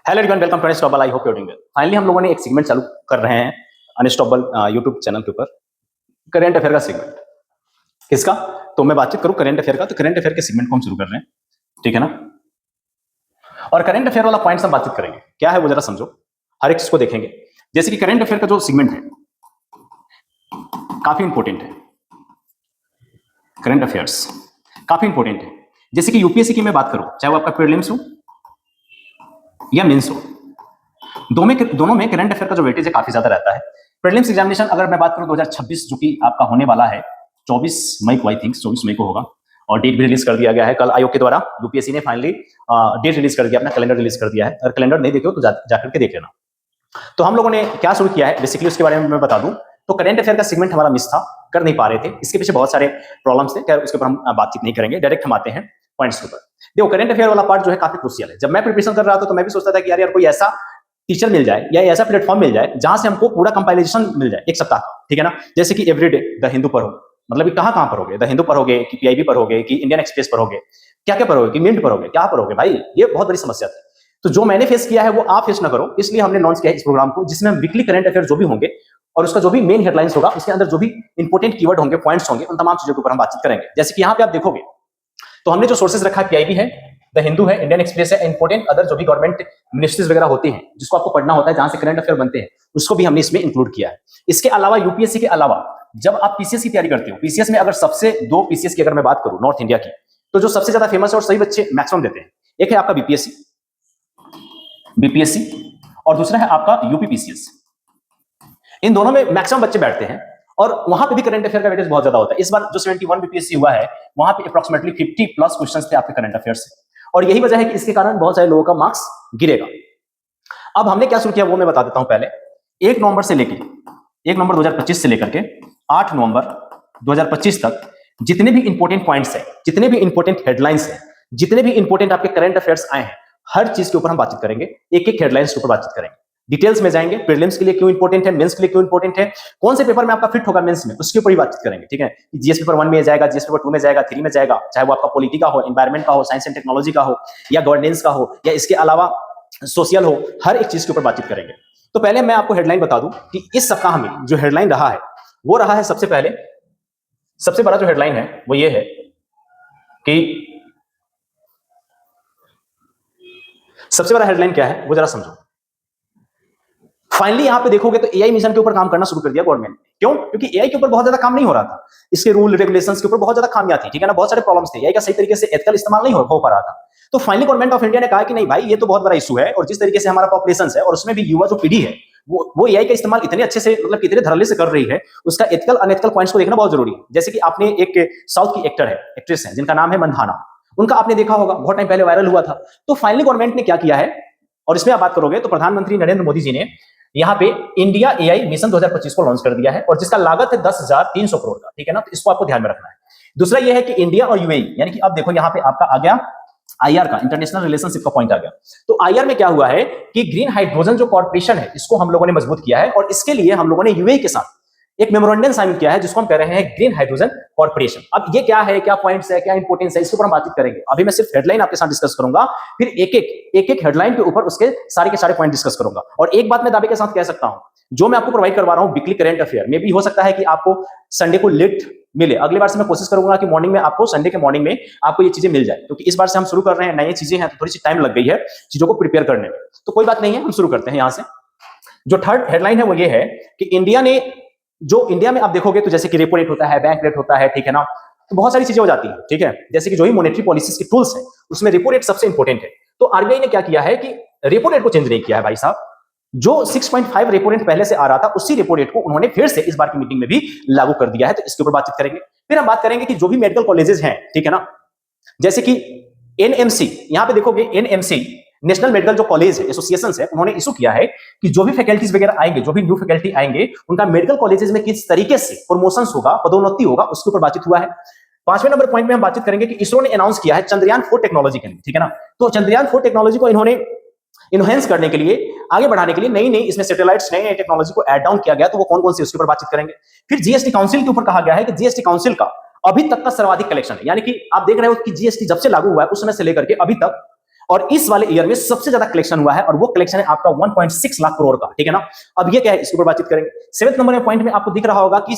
Hello everyone, welcome to unstoppable. I hope you are doing well. Finally हम लोगों ने एक सेगमेंट चालू कर रहे हैं अनस्टॉपेबल यूट्यूब चैनल के ऊपर, करंट अफेयर का सेगमेंट। किसका? तो मैं बातचीत करूं करंट अफेयर का, तो करंट अफेयर के सेगमेंट को हम शुरू कर रहे हैं, ठीक है ना। और करंट अफेयर वाला पॉइंट हम बातचीत करेंगे, क्या है वो जरा समझो, हर एक चीज को देखेंगे। जैसे कि करंट अफेयर का जो सेगमेंट है काफी इंपॉर्टेंट है, करंट अफेयर्स काफी इंपॉर्टेंट है। जैसे कि यूपीएससी की मैं बात करूं, चाहे वो आपका प्रीलिम्स हो या मेंस हो, दोनों में करंट अफेयर का जो वेटेज है काफी ज्यादा रहता है। प्रीलिम्स एग्जामिनेशन अगर मैं बात करूं 2026 जो कि आपका होने वाला है 24 मई को, आई थिंक 24 मई को होगा, और डेट भी रिलीज कर दिया गया है कल आयोग के द्वारा। यूपीएससी ने फाइनली डेट रिलीज कर दिया, अपना कैलेंडर रिलीज कर दिया है। अगर कैलेंडर नहीं देखे हो तो जाकर के देख लेना। तो हम लोगों ने क्या शुरू किया है बेसिकली उसके बारे में मैं बता दूं। तो करंट अफेयर का सेगमेंट हमारा मिस था, कर नहीं पा रहे थे, इसके पीछे बहुत सारे प्रॉब्लम्स थे, खैर उसके ऊपर हम बातचीत नहीं करेंगे, डायरेक्ट हम आते हैं पॉइंट्स के ऊपर। देखो करंट अफेयर वाला पार्ट जो है काफी क्रूशियल है। जब मैं प्रिपरेशन कर रहा था तो मैं भी सोचता था कि यार कोई ऐसा टीचर मिल जाए या ऐसा प्लेटफॉर्म मिल जाए जहां से हमको पूरा कंपाइलेशन मिल जाए एक सप्ताह का, ठीक है ना। जैसे कि एवरीडे द हिंदू पढ़ो, मतलब कहां पढ़ोगे, द हिंदू पढ़ोगे कि पीआईबी पढ़ोगे कि इंडियन एक्सप्रेस पढ़ोगे, क्या क्या पढ़ोगे कि मिंट पढ़ोगे, क्या पढ़ोगे भाई, ये बहुत बड़ी समस्या थी। तो जो मैंने फेस किया है वो आप फेस ना करो, इसलिए हमने लॉन्च किया है इस प्रोग्राम को, जिसमें हम वीकली करंट अफेयर जो भी होंगे और उसका जो भी मेन हेडलाइंस होगा, उसके अंदर जो भी इंपॉर्टेंट कीवर्ड होंगे, पॉइंट्स होंगे, उन तमाम चीजों के ऊपर हम बातचीत करेंगे। जैसे कि यहाँ पे आप देखोगे तो हमने जो सोर्सेज रखा है, पीआईबी है, द हिंदू है, इंडियन एक्सप्रेस है, इंपॉर्टेंट अदर जो भी गवर्नमेंट मिनिस्ट्रीज वगैरह होती हैं जिसको आपको पढ़ना होता है, जहां से करंट अफेयर बनते हैं, उसको भी हमने इसमें इंक्लूड किया है। इसके अलावा यूपीएससी के अलावा जब आप पीसीएस की तैयारी करते हो, पीसीएस में अगर सबसे दो पीसीएस की अगर मैं बात करूं नॉर्थ इंडिया की, तो जो सबसे ज्यादा फेमस है और सही बच्चे मैक्सिमम देते हैं, एक है आपका बीपीएससी और दूसरा है आपका यूपीपीसीएस। इन दोनों में मैक्सिमम बच्चे बैठते हैं और वहां पे भी करंट अफेयर का वेटेज बहुत ज्यादा होता है। इस बार जो 71 बीपीएससी हुआ है वहां पे अप्रोक्सीमेटली 50 प्लस क्वेश्चंस थे आपके करंट अफेयर से, और यही वजह है कि इसके कारण बहुत सारे लोगों का मार्क्स गिरेगा। अब हमने क्या शुरू किया वो मैं बता देता हूं। पहले 1 नवंबर 2025 से लेकर के 8 नवंबर 2025 तक जितने भी इंपॉर्टेंट पॉइंट्स हैं, जितने भी इंपॉर्टेंट हेडलाइंस हैं, जितने भी इंपॉर्टेंट आपके करंट अफेयर्स आए हैं, हर चीज के ऊपर हम बातचीत करेंगे, एक एक हेडलाइंस के ऊपर बातचीत करेंगे, डिटेल्स में जाएंगे। प्रीलिम्स के लिए क्यों इंपॉर्टेंट है, मेंस के लिए क्यों इंपॉर्टेंट है, कौन से पेपर में आपका फिट होगा मेंस में, उसके ऊपर ही बातचीत करेंगे, ठीक है। जीएस पेपर 1 में जाएगा, जीएस पेपर 2 में जाएगा, 3 में जाएगा, चाहे वो आपका पॉलिटी का हो, एनवायरमेंट का हो, साइंस एंड टेक्नोलॉजी का हो, या गवर्नेंस का हो, या इसके अलावा सोशल हो, हर एक चीज के ऊपर बातचीत करेंगे। तो पहले मैं आपको हेडलाइन बता दूं कि इस सप्ताह में जो हेडलाइन रहा है वो रहा है, सबसे पहले सबसे बड़ा जो हेडलाइन है वो ये है कि सबसे बड़ा हेडलाइन क्या है वो जरा समझो। फाइनली यहां पे देखोगे तो एआई मिशन के ऊपर काम करना शुरू कर दिया गवर्नमेंट ने। क्यों? क्योंकि एआई के ऊपर बहुत ज्यादा काम नहीं हो रहा था, इसके रूल रेगुलेशंस के ऊपर बहुत ज्यादा खामियां थी, ठीक है ना, बहुत सारे प्रॉब्लम्स थे, एआई का सही तरीके से एथिकल इस्तेमाल नहीं हो पा रहा था। तो फाइनली गवर्नमेंट ऑफ इंडिया ने कहा कि नहीं भाई, ये तो बहुत बड़ा इशू है, और जिस तरीके से हमारा पॉपुलेशन है और उसमें भी युवा जो पीढ़ी है वो एआई का इस्तेमाल इतने अच्छे से, मतलब कितने धड़ल्ले से कर रही है, उसका एथिकल अनएथिकल पॉइंट्स को देखना बहुत जरूरी है। जैसे कि आपने एक साउथ की एक्ट्रेस है जिनका नाम है मंधाना, उनका आपने देखा होगा, बहुत टाइम पहले वायरल हुआ था। तो फाइनली गवर्नमेंट ने क्या किया है, और इसमें आप बात करोगे तो प्रधानमंत्री नरेंद्र मोदी जी ने यहाँ पे इंडिया एआई मिशन 2025 को लॉन्च कर दिया है, और जिसका लागत है 10,300 करोड़ का, ठीक है ना। तो इसको आपको ध्यान में रखना है। दूसरा ये है कि इंडिया और यूएई, यानी कि अब देखो यहाँ पे आपका आ गया आईआर का, इंटरनेशनल रिलेशनशिप का पॉइंट आ गया। तो आईआर में क्या हुआ है कि ग्रीन हाइड्रोजन जो कॉर्पोरेशन है इसको हम लोगों ने मजबूत किया है, और इसके लिए हम लोगों ने यूएई के साथ एक मेमोरेंडम साइन किया है जिसको हम कह रहे हैं ग्रीन हाइड्रोजन कॉर्पोरेशन। अब ये क्या है, क्या पॉइंट्स है, क्या इंपॉर्टेंस है, इसके ऊपर हम बातचीत करेंगे। अभी मैं सिर्फ हेडलाइन आपके साथ डिस्कस करूंगा, फिर एक एक हेडलाइन के ऊपर उसके सारे के सारे पॉइंट डिस्कस करूंगा। और एक बात मैं दावे के साथ कह सकता हूं, जो मैं आपको प्रोवाइड करवा रहा हूं वीकली करंट अफेयर में भी हो सकता है कि आपको संडे को लेट मिले। अगली बार से मैं कोशिश करूंगा कि मॉर्निंग में आपको, संडे के मॉर्निंग में आपको ये चीजें मिल जाए, क्योंकि इस बार से हम शुरू कर रहे हैं, नई चीजें हैं तो थोड़ी सी टाइम लग गई है चीजों को प्रिपेयर करने में। तो कोई बात नहीं है, हम शुरू करते हैं यहां से। जो थर्ड हेडलाइन है वो ये है कि इंडिया में आप देखोगे तो जैसे कि रेपो रेट होता है, बैंक रेट होता है, ठीक है ना, तो बहुत सारी चीजें हो जाती हैं, ठीक है। जैसे कि जो ही मॉनेटरी पॉलिसीज के टूल्स हैं उसमें रेपो रेट सबसे इंपॉर्टेंट है। तो आरबीआई ने क्या किया है कि रेपो रेट को चेंज नहीं किया है भाई साहब, जो 6.5 रेपो रेट पहले से आ रहा था उसी रेपो रेट को उन्होंने फिर से इस बार की मीटिंग में भी लागू कर दिया है। तो इसके ऊपर बातचीत करेंगे। फिर हम बात करेंगे कि जो भी मेडिकल कॉलेजेस हैं, ठीक है ना, जैसे कि एनएमसी, यहां पे देखोगे एनएमसी, नेशनल मेडिकल जो कॉलेज है एसोसिएशन है, उन्होंने इशू किया है कि जो भी फैकल्टीज वगैरह आएंगे, जो भी न्यू फैकल्टी आएंगे, उनका मेडिकल कॉलेजेस में किस तरीके से प्रमोशंस होगा, पदोन्नति होगा, उसके ऊपर बातचीत हुआ है। 5वें नंबर पॉइंट में हम बातचीत करेंगे कि इसरो ने अनाउंस किया है चंद्रयान 4 टेक्नोलॉजी के लिए, ठीक है ना। तो चंद्रयान 4 टेक्नोलॉजी को इन्होंने इनहेंस करने के लिए, आगे बढ़ाने के लिए नई इसमें सैटेलाइट्स, नई टेक्नोलॉजी को ऐड डाउन किया गया। तो वो कौन कौन सी, उसके ऊपर बातचीत करेंगे। फिर जीएसटी काउंसिल के ऊपर कहा गया है कि जीएसटी काउंसिल का अभी तक का सर्वाधिक कलेक्शन है, यानी कि आप देख रहे हो कि जीएसटी जब से लागू हुआ है उस समय से लेकर के अभी तक और इस वाले ईयर में सबसे ज्यादा कलेक्शन हुआ है और वो कलेक्शन है आपका 1.6 लाख करोड़ का, ठीक है ना। अब ये क्या है, इसके ऊपर बातचीत करेंगे। 7वें नंबर में पॉइंट में आपको दिख रहा होगा कि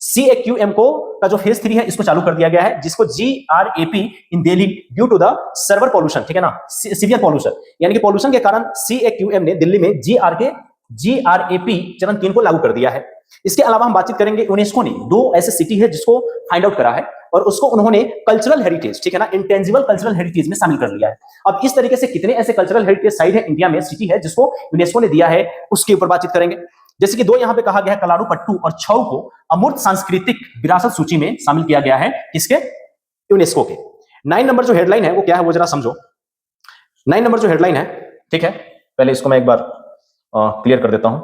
CAQM को का जो फेज 3 है इसको चालू कर दिया गया है, जिसको GRAP in Delhi due to the severe pollution, ठीक है ना, सीवियर पॉल्यूशन, यानी कि पॉल्यूशन के कारण CAQM ने दिल्ली में GRAP चरण 3 को लागू कर दिया है। इसके अलावा हम बातचीत करेंगे, यूनेस्को ने 2 ऐसे सिटी है जिसको फाइंड आउट करा है और उसको उन्होंने कल्चरल हेरिटेज, ठीक है ना, इंटेंजिबल कल्चरल हेरिटेज में शामिल कर लिया है। अब इस तरीके से कितने ऐसे कल्चरल हेरिटेज साइट है इंडिया में, सिटी है जिसको यूनेस्को ने दिया है, उसके ऊपर बातचीत करेंगे। जैसे कि 2 यहां पे कहा गया है, कलाड़ूपट्टू और छऊ को अमूर्त सांस्कृतिक विरासत सूची में शामिल किया गया है, किसके, यूनेस्को के। 9 नंबर जो हेडलाइन है वो क्या है वो जरा समझो। 9 नंबर जो हेडलाइन है, ठीक है, पहले इसको मैं एक बार क्लियर कर देता हूं।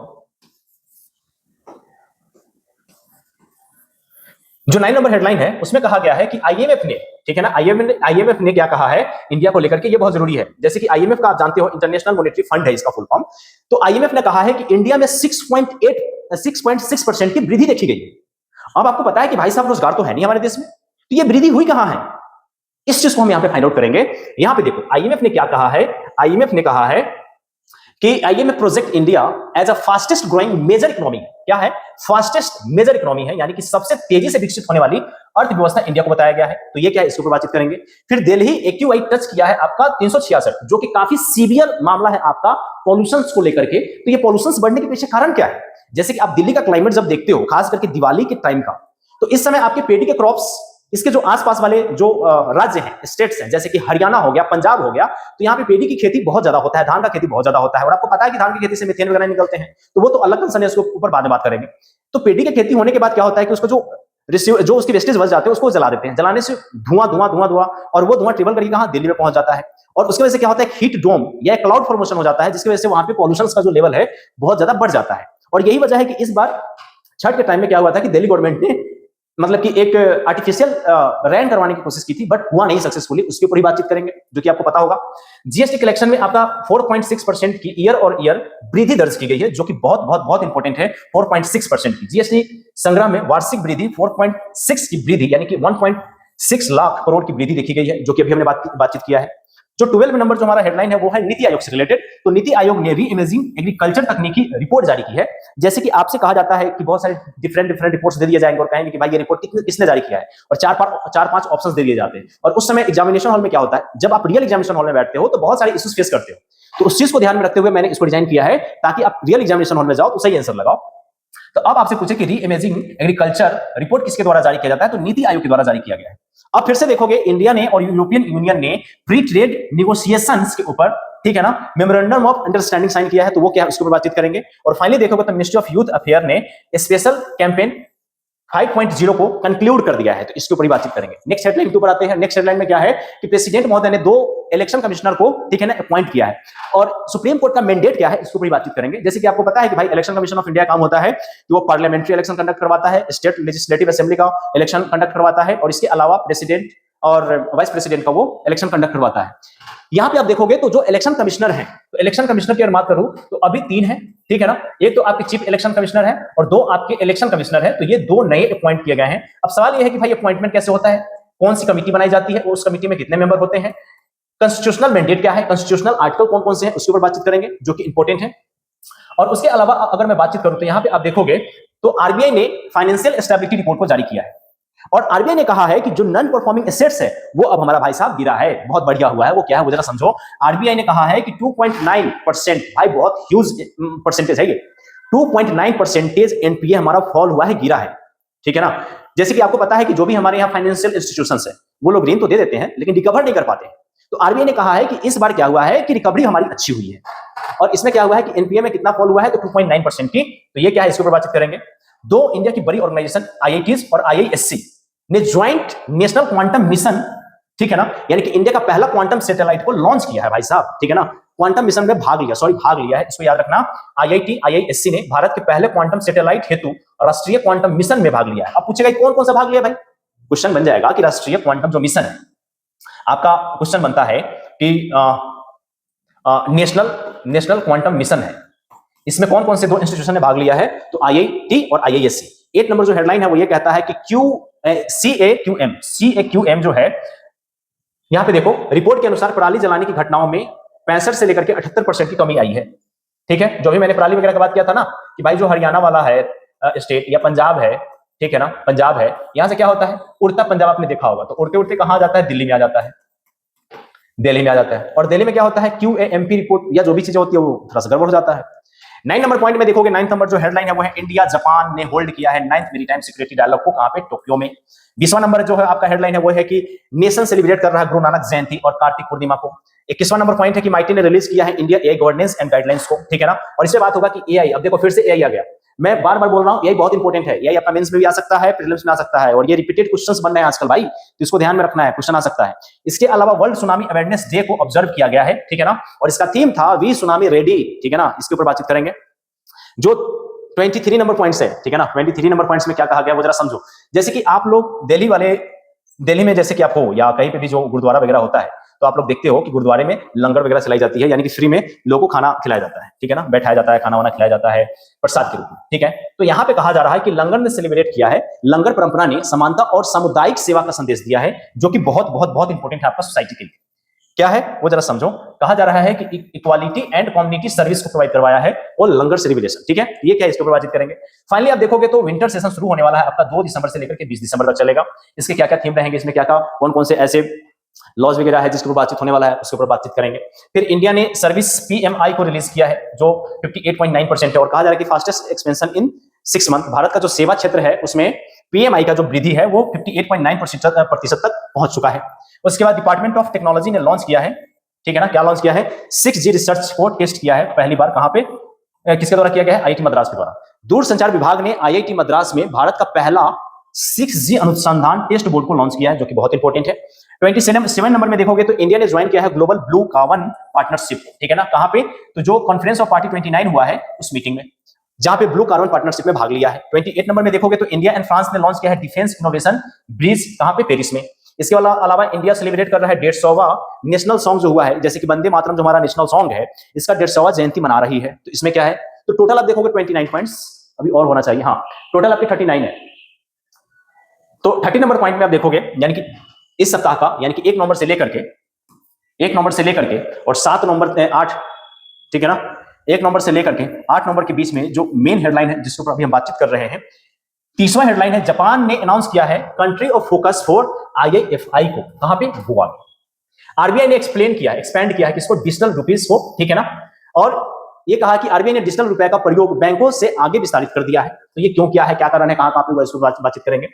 जो 9 नंबर हेडलाइन है उसमें कहा गया है कि आईएमएफ ने, ठीक है ना, आईएमएफ ने क्या कहा है इंडिया को लेकर के, ये बहुत जरूरी है। जैसे कि आईएमएफ का आप जानते हो इंटरनेशनल मॉनेटरी फंड है इसका फुल फॉर्म। तो आईएमएफ ने कहा है कि इंडिया में 6.6% की वृद्धि देखी गई है। अब आपको पता है कि भाई साहब रोजगार तो है नहीं हमारे देश में, तो ये वृद्धि हुई कहां है, इस चीज को हम यहां पे फाइंड आउट करेंगे। यहां पे देखो आईएमएफ ने क्या कहा है, आईएमएफ ने कहा है कि IMF project India as a fastest growing major economy, क्या है, फास्टेस्ट मेजर इकोनॉमी है, यानी कि सबसे तेजी से विकसित होने वाली अर्थव्यवस्था इंडिया को बताया गया है। तो ये क्या है, इसके ऊपर बातचीत करेंगे। फिर दिल्ली एक्यूआई टच किया है आपका 366, जो कि काफी सीवियर मामला है आपका पॉल्यूशन को लेकर के। तो ये पॉल्यूशन बढ़ने के पीछे कारण क्या है, जैसे कि आप दिल्ली का क्लाइमेट जब देखते हो, खास करके दिवाली के टाइम का, तो इस समय आपके पेड़ी के क्रॉप्स, इसके जो आसपास वाले जो राज्य हैं, स्टेट्स हैं, जैसे कि हरियाणा हो गया, पंजाब हो गया, तो यहाँ पे पेड़ी की खेती बहुत ज्यादा होता है, धान का खेती बहुत ज्यादा होता है। और आपको पता है कि धान की खेती से मीथेन वगैरह निकलते हैं, तो वो तो अलग कंसर्न है, उसके ऊपर बाद में बात करेंगे। तो पेड़ी की खेती होने के बाद क्या होता है कि उसको जो उसकी वेस्टेज बच जाते हैं उसको जला देते हैं, जलाने से धुआं धुआं धुआं धुआं, और वो धुआं ट्रेवल करके कहां, दिल्ली में पहुंच जाता है। और उसकी वजह से क्या होता है, हीट डोम या क्लाउड फॉर्मेशन हो जाता है, जिसकी वजह से वहां पे पॉल्यूशन का जो लेवल है बहुत ज्यादा बढ़ जाता है। और यही वजह है कि इस बार छठ के टाइम में क्या हुआ था कि दिल्ली गवर्नमेंट ने मतलब कि एक आर्टिफिशियल रेन करवाने की कोशिश की थी, बट हुआ नहीं सक्सेसफुली, उसके ऊपर ही बातचीत करेंगे, जो कि आपको पता होगा। जीएसटी कलेक्शन में आपका 4.6% की ईयर और ईयर वृद्धि दर्ज की गई है, जो कि बहुत बहुत बहुत इंपॉर्टेंट है। 4.6% की जीएसटी संग्रह में वार्षिक वृद्धि 4.6 की वृद्धि, यानी कि 1.6 लाख करोड़ की वृद्धि देखी गई है, जो कि अभी हमने बातचीत किया है। जो 12 नंबर जो हमारा हेडलाइन है वो है नीति आयोग से रिलेटेड। तो नीति आयोग ने री इमेजिंग एग्रीकल्चर तकनीकी रिपोर्ट जारी की है। जैसे कि आपसे कहा जाता है कि बहुत सारे डिफरेंट रिपोर्ट्स दे दिए जाएंगे और कहेंगे कि भाई ये रिपोर्ट किसने जारी किया है, और 4-5 ऑप्शंस दे दिए जाते हैं। और उस समय एग्जामिनेशन हॉल में क्या होता है, जब आप रियल एग्जामिनेशन हॉल में बैठते हो तो बहुत सारे इश्यूज फेस करते हो। तो उस चीज को ध्यान में रखते हुए मैंने इसको डिजाइन किया है, ताकि आप रियल एग्जामिनेशन हॉल में जाओ तो सही आंसर लगाओ। तो अब आपसे पूछे कि री इमेजिंग एग्रीकल्चर रिपोर्ट किसके द्वारा जारी किया जाता है, तो नीति आयोग के द्वारा जारी किया गया है। अब फिर से देखोगे इंडिया ने और यूरोपियन यूनियन ने फ्री ट्रेड निगोशिएशंस के ऊपर, ठीक है ना, मेमोरेंडम ऑफ अंडरस्टैंडिंग साइन किया है, तो वो क्या है उसके ऊपर बातचीत करेंगे। और फाइनली देखोगे तो मिनिस्ट्री ऑफ यूथ अफेयर ने स्पेशल कैंपेन 5.0 को कंक्लूड कर दिया है, तो इसके ऊपर ही बातचीत करेंगे। नेक्स्ट हेडलाइन के ऊपर आते हैं। नेक्स्ट हेडलाइन में क्या है कि प्रेसिडेंट महोदय ने 2 इलेक्शन कमिश्नर को, ठीक है ना, अपॉइंट किया है, और सुप्रीम कोर्ट का मैंडेट क्या है इसके ऊपर ही बातचीत करेंगे। जैसे कि आपको पता है कि भाई इलेक्शन कमीशन ऑफ इंडिया काम होता है कि वो पार्लियामेंट्री इलेक्शन कंडक्ट करवाता है, स्टेट लेजिस्लेटिव असेंबली का इलेक्शन कंडक्ट करवाता है, और इसके अलावा प्रेसिडेंट और वाइस प्रेसिडेंट का वो इलेक्शन कंडक्ट करवाता है। यहां पे आप देखोगे तो जो इलेक्शन कमिश्नर हैं, तो इलेक्शन कमिश्नर की अगर बात करूं तो अभी 3 हैं, ठीक है ना। एक तो आपके चीफ इलेक्शन कमिश्नर है और 2 आपके इलेक्शन कमिश्नर है, तो ये 2 नए अपॉइंट किए गए हैं। अब सवाल ये है कि भाई अपॉइंटमेंट कैसे होता है, कौन सी कमिटी बनाई जाती है, उस कमिटी में कितने मेंबर होते हैं, कॉन्स्टिट्यूशनल मैंडेट क्या है, कॉन्स्टिट्यूशनल आर्टिकल कौन कौन से हैं, उसके ऊपर बातचीत करेंगे, जो कि इंपॉर्टेंट है। और उसके अलावा अगर मैं बातचीत करूं तो यहां पे आप देखोगे तो आरबीआई ने फाइनेंशियल स्टेबिलिटी रिपोर्ट को जारी किया है, और आरबीआई ने कहा है कि जो नॉन परफॉर्मिंग एसेट्स है वो अब हमारा भाई साहब गिरा है, बहुत बढ़िया हुआ है। वो क्या है वो जरा समझो। आरबीआई ने कहा है कि 2.9%, भाई बहुत ह्यूज परसेंटेज है ये, 2.9% एनपीए हमारा फॉल हुआ है, गिरा है, ठीक है ना। जैसे कि आपको पता है कि जो भी हमारे यहाँ फाइनेंशियल इंस्टीट्यूशंस है वो लोग ऋण तो दे देते हैं लेकिन रिकवर नहीं कर पाते। तो आरबीआई ने कहा है कि इस बार क्या हुआ है कि रिकवरी हमारी अच्छी हुई है, और इसमें क्या हुआ है कि एनपीए में कितना फॉल हुआ है, तो 2.9% की। तो ये क्या है इसके ऊपर बातचीत करेंगे। 2 इंडिया की बड़ी ऑर्गेनाइजेशन आईआईटीज और आईआईएससी ने ज्वाइंट नेशनल क्वांटम मिशन, ठीक है ना, यानी कि इंडिया का पहला क्वांटम सैटेलाइट को लॉन्च किया है भाई साहब, ठीक है ना। क्वांटम मिशन में भाग लिया है, इसको याद रखना। आईआईटी आईआईएससी ने भारत के पहले क्वांटम सैटेलाइट हेतु राष्ट्रीय क्वांटम मिशन में भाग लिया है। अब पूछेगा कौन कौन सा भाग लिया भाई, क्वेश्चन बन जाएगा कि राष्ट्रीय क्वांटम जो मिशन है, आपका क्वेश्चन बनता है कि नेशनल क्वांटम मिशन है, इसमें कौन कौन से 2 इंस्टीट्यूशन ने भाग लिया है, तो आईआईटी और आईआईएससी। 8 नंबर जो हेडलाइन है वो ये कहता है कि CAQM जो है यहां पे देखो, रिपोर्ट के अनुसार पराली जलाने की घटनाओं में 65 से लेकर के 78% की कमी आई है। ठीक है, जो भी मैंने पराली वगैरह की बात किया था ना, कि भाई जो हरियाणा वाला है स्टेट या पंजाब है, ठीक है ना, पंजाब है, यहां से क्या होता है, उड़ता पंजाब आपने देखा होगा, तो उड़ते उड़ते कहां जाता है, दिल्ली में आ जाता है, दिल्ली में आ जाता है। और दिल्ली में क्या होता है, QAMP रिपोर्ट या जो भी चीजें होती है वो थोड़ा सा गड़बड़ हो जाता है। 9 नंबर पॉइंट में देखोगे, 9 नंबर जो हेडलाइन है वो है इंडिया जापान ने होल्ड किया है 9th मेरीटाइम सिक्योरिटी डायलॉग को, कहां पे, टोक्यो में। 20वां नंबर जो है आपका हेडलाइन है वो है कि नेशन सेलिब्रेट कर रहा है गुरु नानक जयंती और कार्तिक पूर्णिमा को। 21वां नंबर पॉइंट है कि माइटी ने रिलीज किया है India AI governance and guidelines को, ठीक है ना। और इससे बात होगा कि एआई, अब देखो फिर से एआई आ गया, मैं बार बार बोल रहा हूं एआई बहुत इंपॉर्टेंट है, एआई आपका मेंस में भी आ सकता है, प्रीलिम्स में आ सकता है, और ये रिपीटेड क्वेश्चंस बन रहे हैं आजकल भाई, तो इसको ध्यान में रखना है, क्वेश्चन आ सकता है। इसके अलावा वर्ल्ड सुनामी अवेयरनेस डे को ऑब्जर्व किया गया है, ठीक है ना, और इसका थीम था वी सुनामी रेडी, ठीक है ना, इसके ऊपर बातचीत करेंगे। जो 23 नंबर पॉइंट्स है, ठीक है ना, 23 नंबर पॉइंट्स में क्या कहा गया वो जरा समझो। जैसे कि आप लोग दिल्ली वाले, दिल्ली में जैसे कि आप हो या कहीं पे भी जो गुरुद्वारा वगैरह होता है, तो आप लोग देखते हो कि गुरुद्वारे में लंगर वगैरह चलाई जाती है, यानी कि फ्री में लोगों को खाना खिलाया जाता है, ठीक है ना, बैठाया जाता है, खाना वाना खिलाया जाता है प्रसाद के रूप में, ठीक है। तो यहाँ पे कहा जा रहा है कि लंगर ने सेलिब्रेट किया है, लंगर परंपरा ने समानता और सामुदायिक सेवा का संदेश दिया है, जो कि बहुत बहुत बहुत इंपॉर्टेंट है आपका सोसाइटी के लिए। क्या है वो जरा समझो। कहा जा रहा है कि इक्वालिटी एंड कम्युनिटी सर्विस को प्रोवाइड करवाया है और लंगर सेलिब्रेशन, ठीक है, ये क्या है, इसके ऊपर बातचीत करेंगे। फाइनली आप देखोगे तो विंटर सेशन शुरू होने वाला है आपका 2 दिसंबर से लेकर के 20 दिसंबर तक चलेगा। इसके क्या क्या थीम रहेंगे, इसमें क्या क्या कौन कौन से ऐसे लॉज वगैरह है जिसके ऊपर बातचीत होने वाला है, उसके ऊपर बातचीत करेंगे। फिर इंडिया ने सर्विस PMI को रिलीज किया है जो 58.9% है, और कहा जा रहा है कि fastest expansion in 6 month. Bharat का जो सेवा क्षेत्र है उसमें PMI का जो वृद्धि है वो 58.9% तक पहुंच चुका है। उसके बाद डिपार्टमेंट ऑफ टेक्नोलॉजी ने लॉन्च किया है, ठीक है ना, क्या लॉन्च किया है, 6G रिसर्च को टेस्ट किया है पहली बार, कहां पे, किसके द्वारा किया गया है, IIT मद्रास के द्वारा। दूरसंचार विभाग ने IIT मद्रास में भारत का पहला 6G अनुसंधान टेस्ट बोर्ड को लॉन्च किया है, जो कि बहुत इंपॉर्टेंट है। 27 नंबर में देखोगे तो इंडिया ने ज्वाइन किया है ग्लोबल ब्लू कार्बन पार्टनरशिप, ठीक है ना, कहां पे, तो जो कॉन्फ्रेंस ऑफ पार्टी 29 हुआ है उस मीटिंग में, जहां पे ब्लू कार्बन पार्टनरशिप में भाग लिया है। 28 नंबर में देखोगे तो इंडिया एंड फ्रांस ने लॉन्च किया है डिफेंस इनोवेशन ब्रिज, कहां पे, पेरिस में। इसके अलावा इंडिया सेलिब्रेट कर रहा है 150वां नेशनल सॉन्ग जो हुआ है, जैसे कि वंदे मातरम जो हमारा नेशनल सॉन्ग है, इसका 150वां जयंती मना रही है। तो इसमें क्या है, तो टोटल आप देखोगे 29 पॉइंट्स, अभी और होना चाहिए, हाँ टोटल आपके 39 है। तो 30 नंबर पॉइंट में आप देखोगे, यानी कि इस सप्ताह का, यानी कि 1 नवंबर से लेकर के और 7 नवंबर 8, ठीक है ना, 1 नवंबर से लेकर के 8 नवंबर के बीच में जो मेन हेडलाइन है जिसके ऊपर अभी हम बातचीत कर रहे हैं, 30वां हेडलाइन है, जापान ने अनाउंस किया है country of focus for IIFI को, कहां पे, गोवा में। RBI ने एक्सप्लेंड किया, एक्सपेंड किया है किसको, डिजिटल रुपीज को, ठीक है ना, और ये कहा कि RBI ने डिजिटल रुपए का प्रयोग बैंकों से आगे विस्तारित कर दिया है। तो ये क्यों किया है, क्या कारण है, कहां पे, इसको बातचीत करेंगे।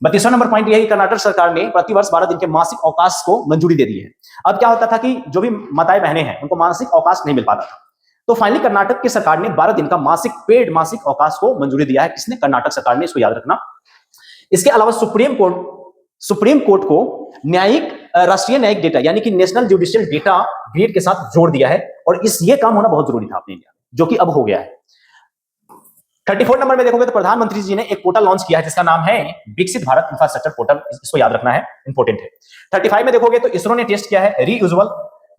32वां नंबर पॉइंट ये है कि कर्नाटक सरकार ने प्रतिवर्ष 12 दिन के मासिक अवकाश को मंजूरी दे दी है। अब क्या होता था कि जो भी माताएं बहनें हैं उनको मासिक अवकाश नहीं मिल पाता था, तो फाइनली कर्नाटक की सरकार ने 12 दिन का पेड मासिक अवकाश को मंजूरी दिया है। किसने, कर्नाटक सरकार ने, इसको याद रखना। इसके अलावा सुप्रीम कोर्ट को राष्ट्रीय न्यायिक डेटा, यानी कि नेशनल जुडिशियल डेटा ग्रिड के साथ जोड़ दिया है, और ये काम होना बहुत जरूरी था अपने इंडिया में, जो कि अब हो गया है। 34 नंबर में देखोगे तो प्रधानमंत्री जी ने एक पोर्टल लॉन्च किया है जिसका नाम है विकसित भारत इंफ्रास्ट्रक्चर पोर्टल, इसको याद रखना है, इंपॉर्टेंट है। 35 में देखोगे तो इसरो ने टेस्ट किया है रीयूजेबल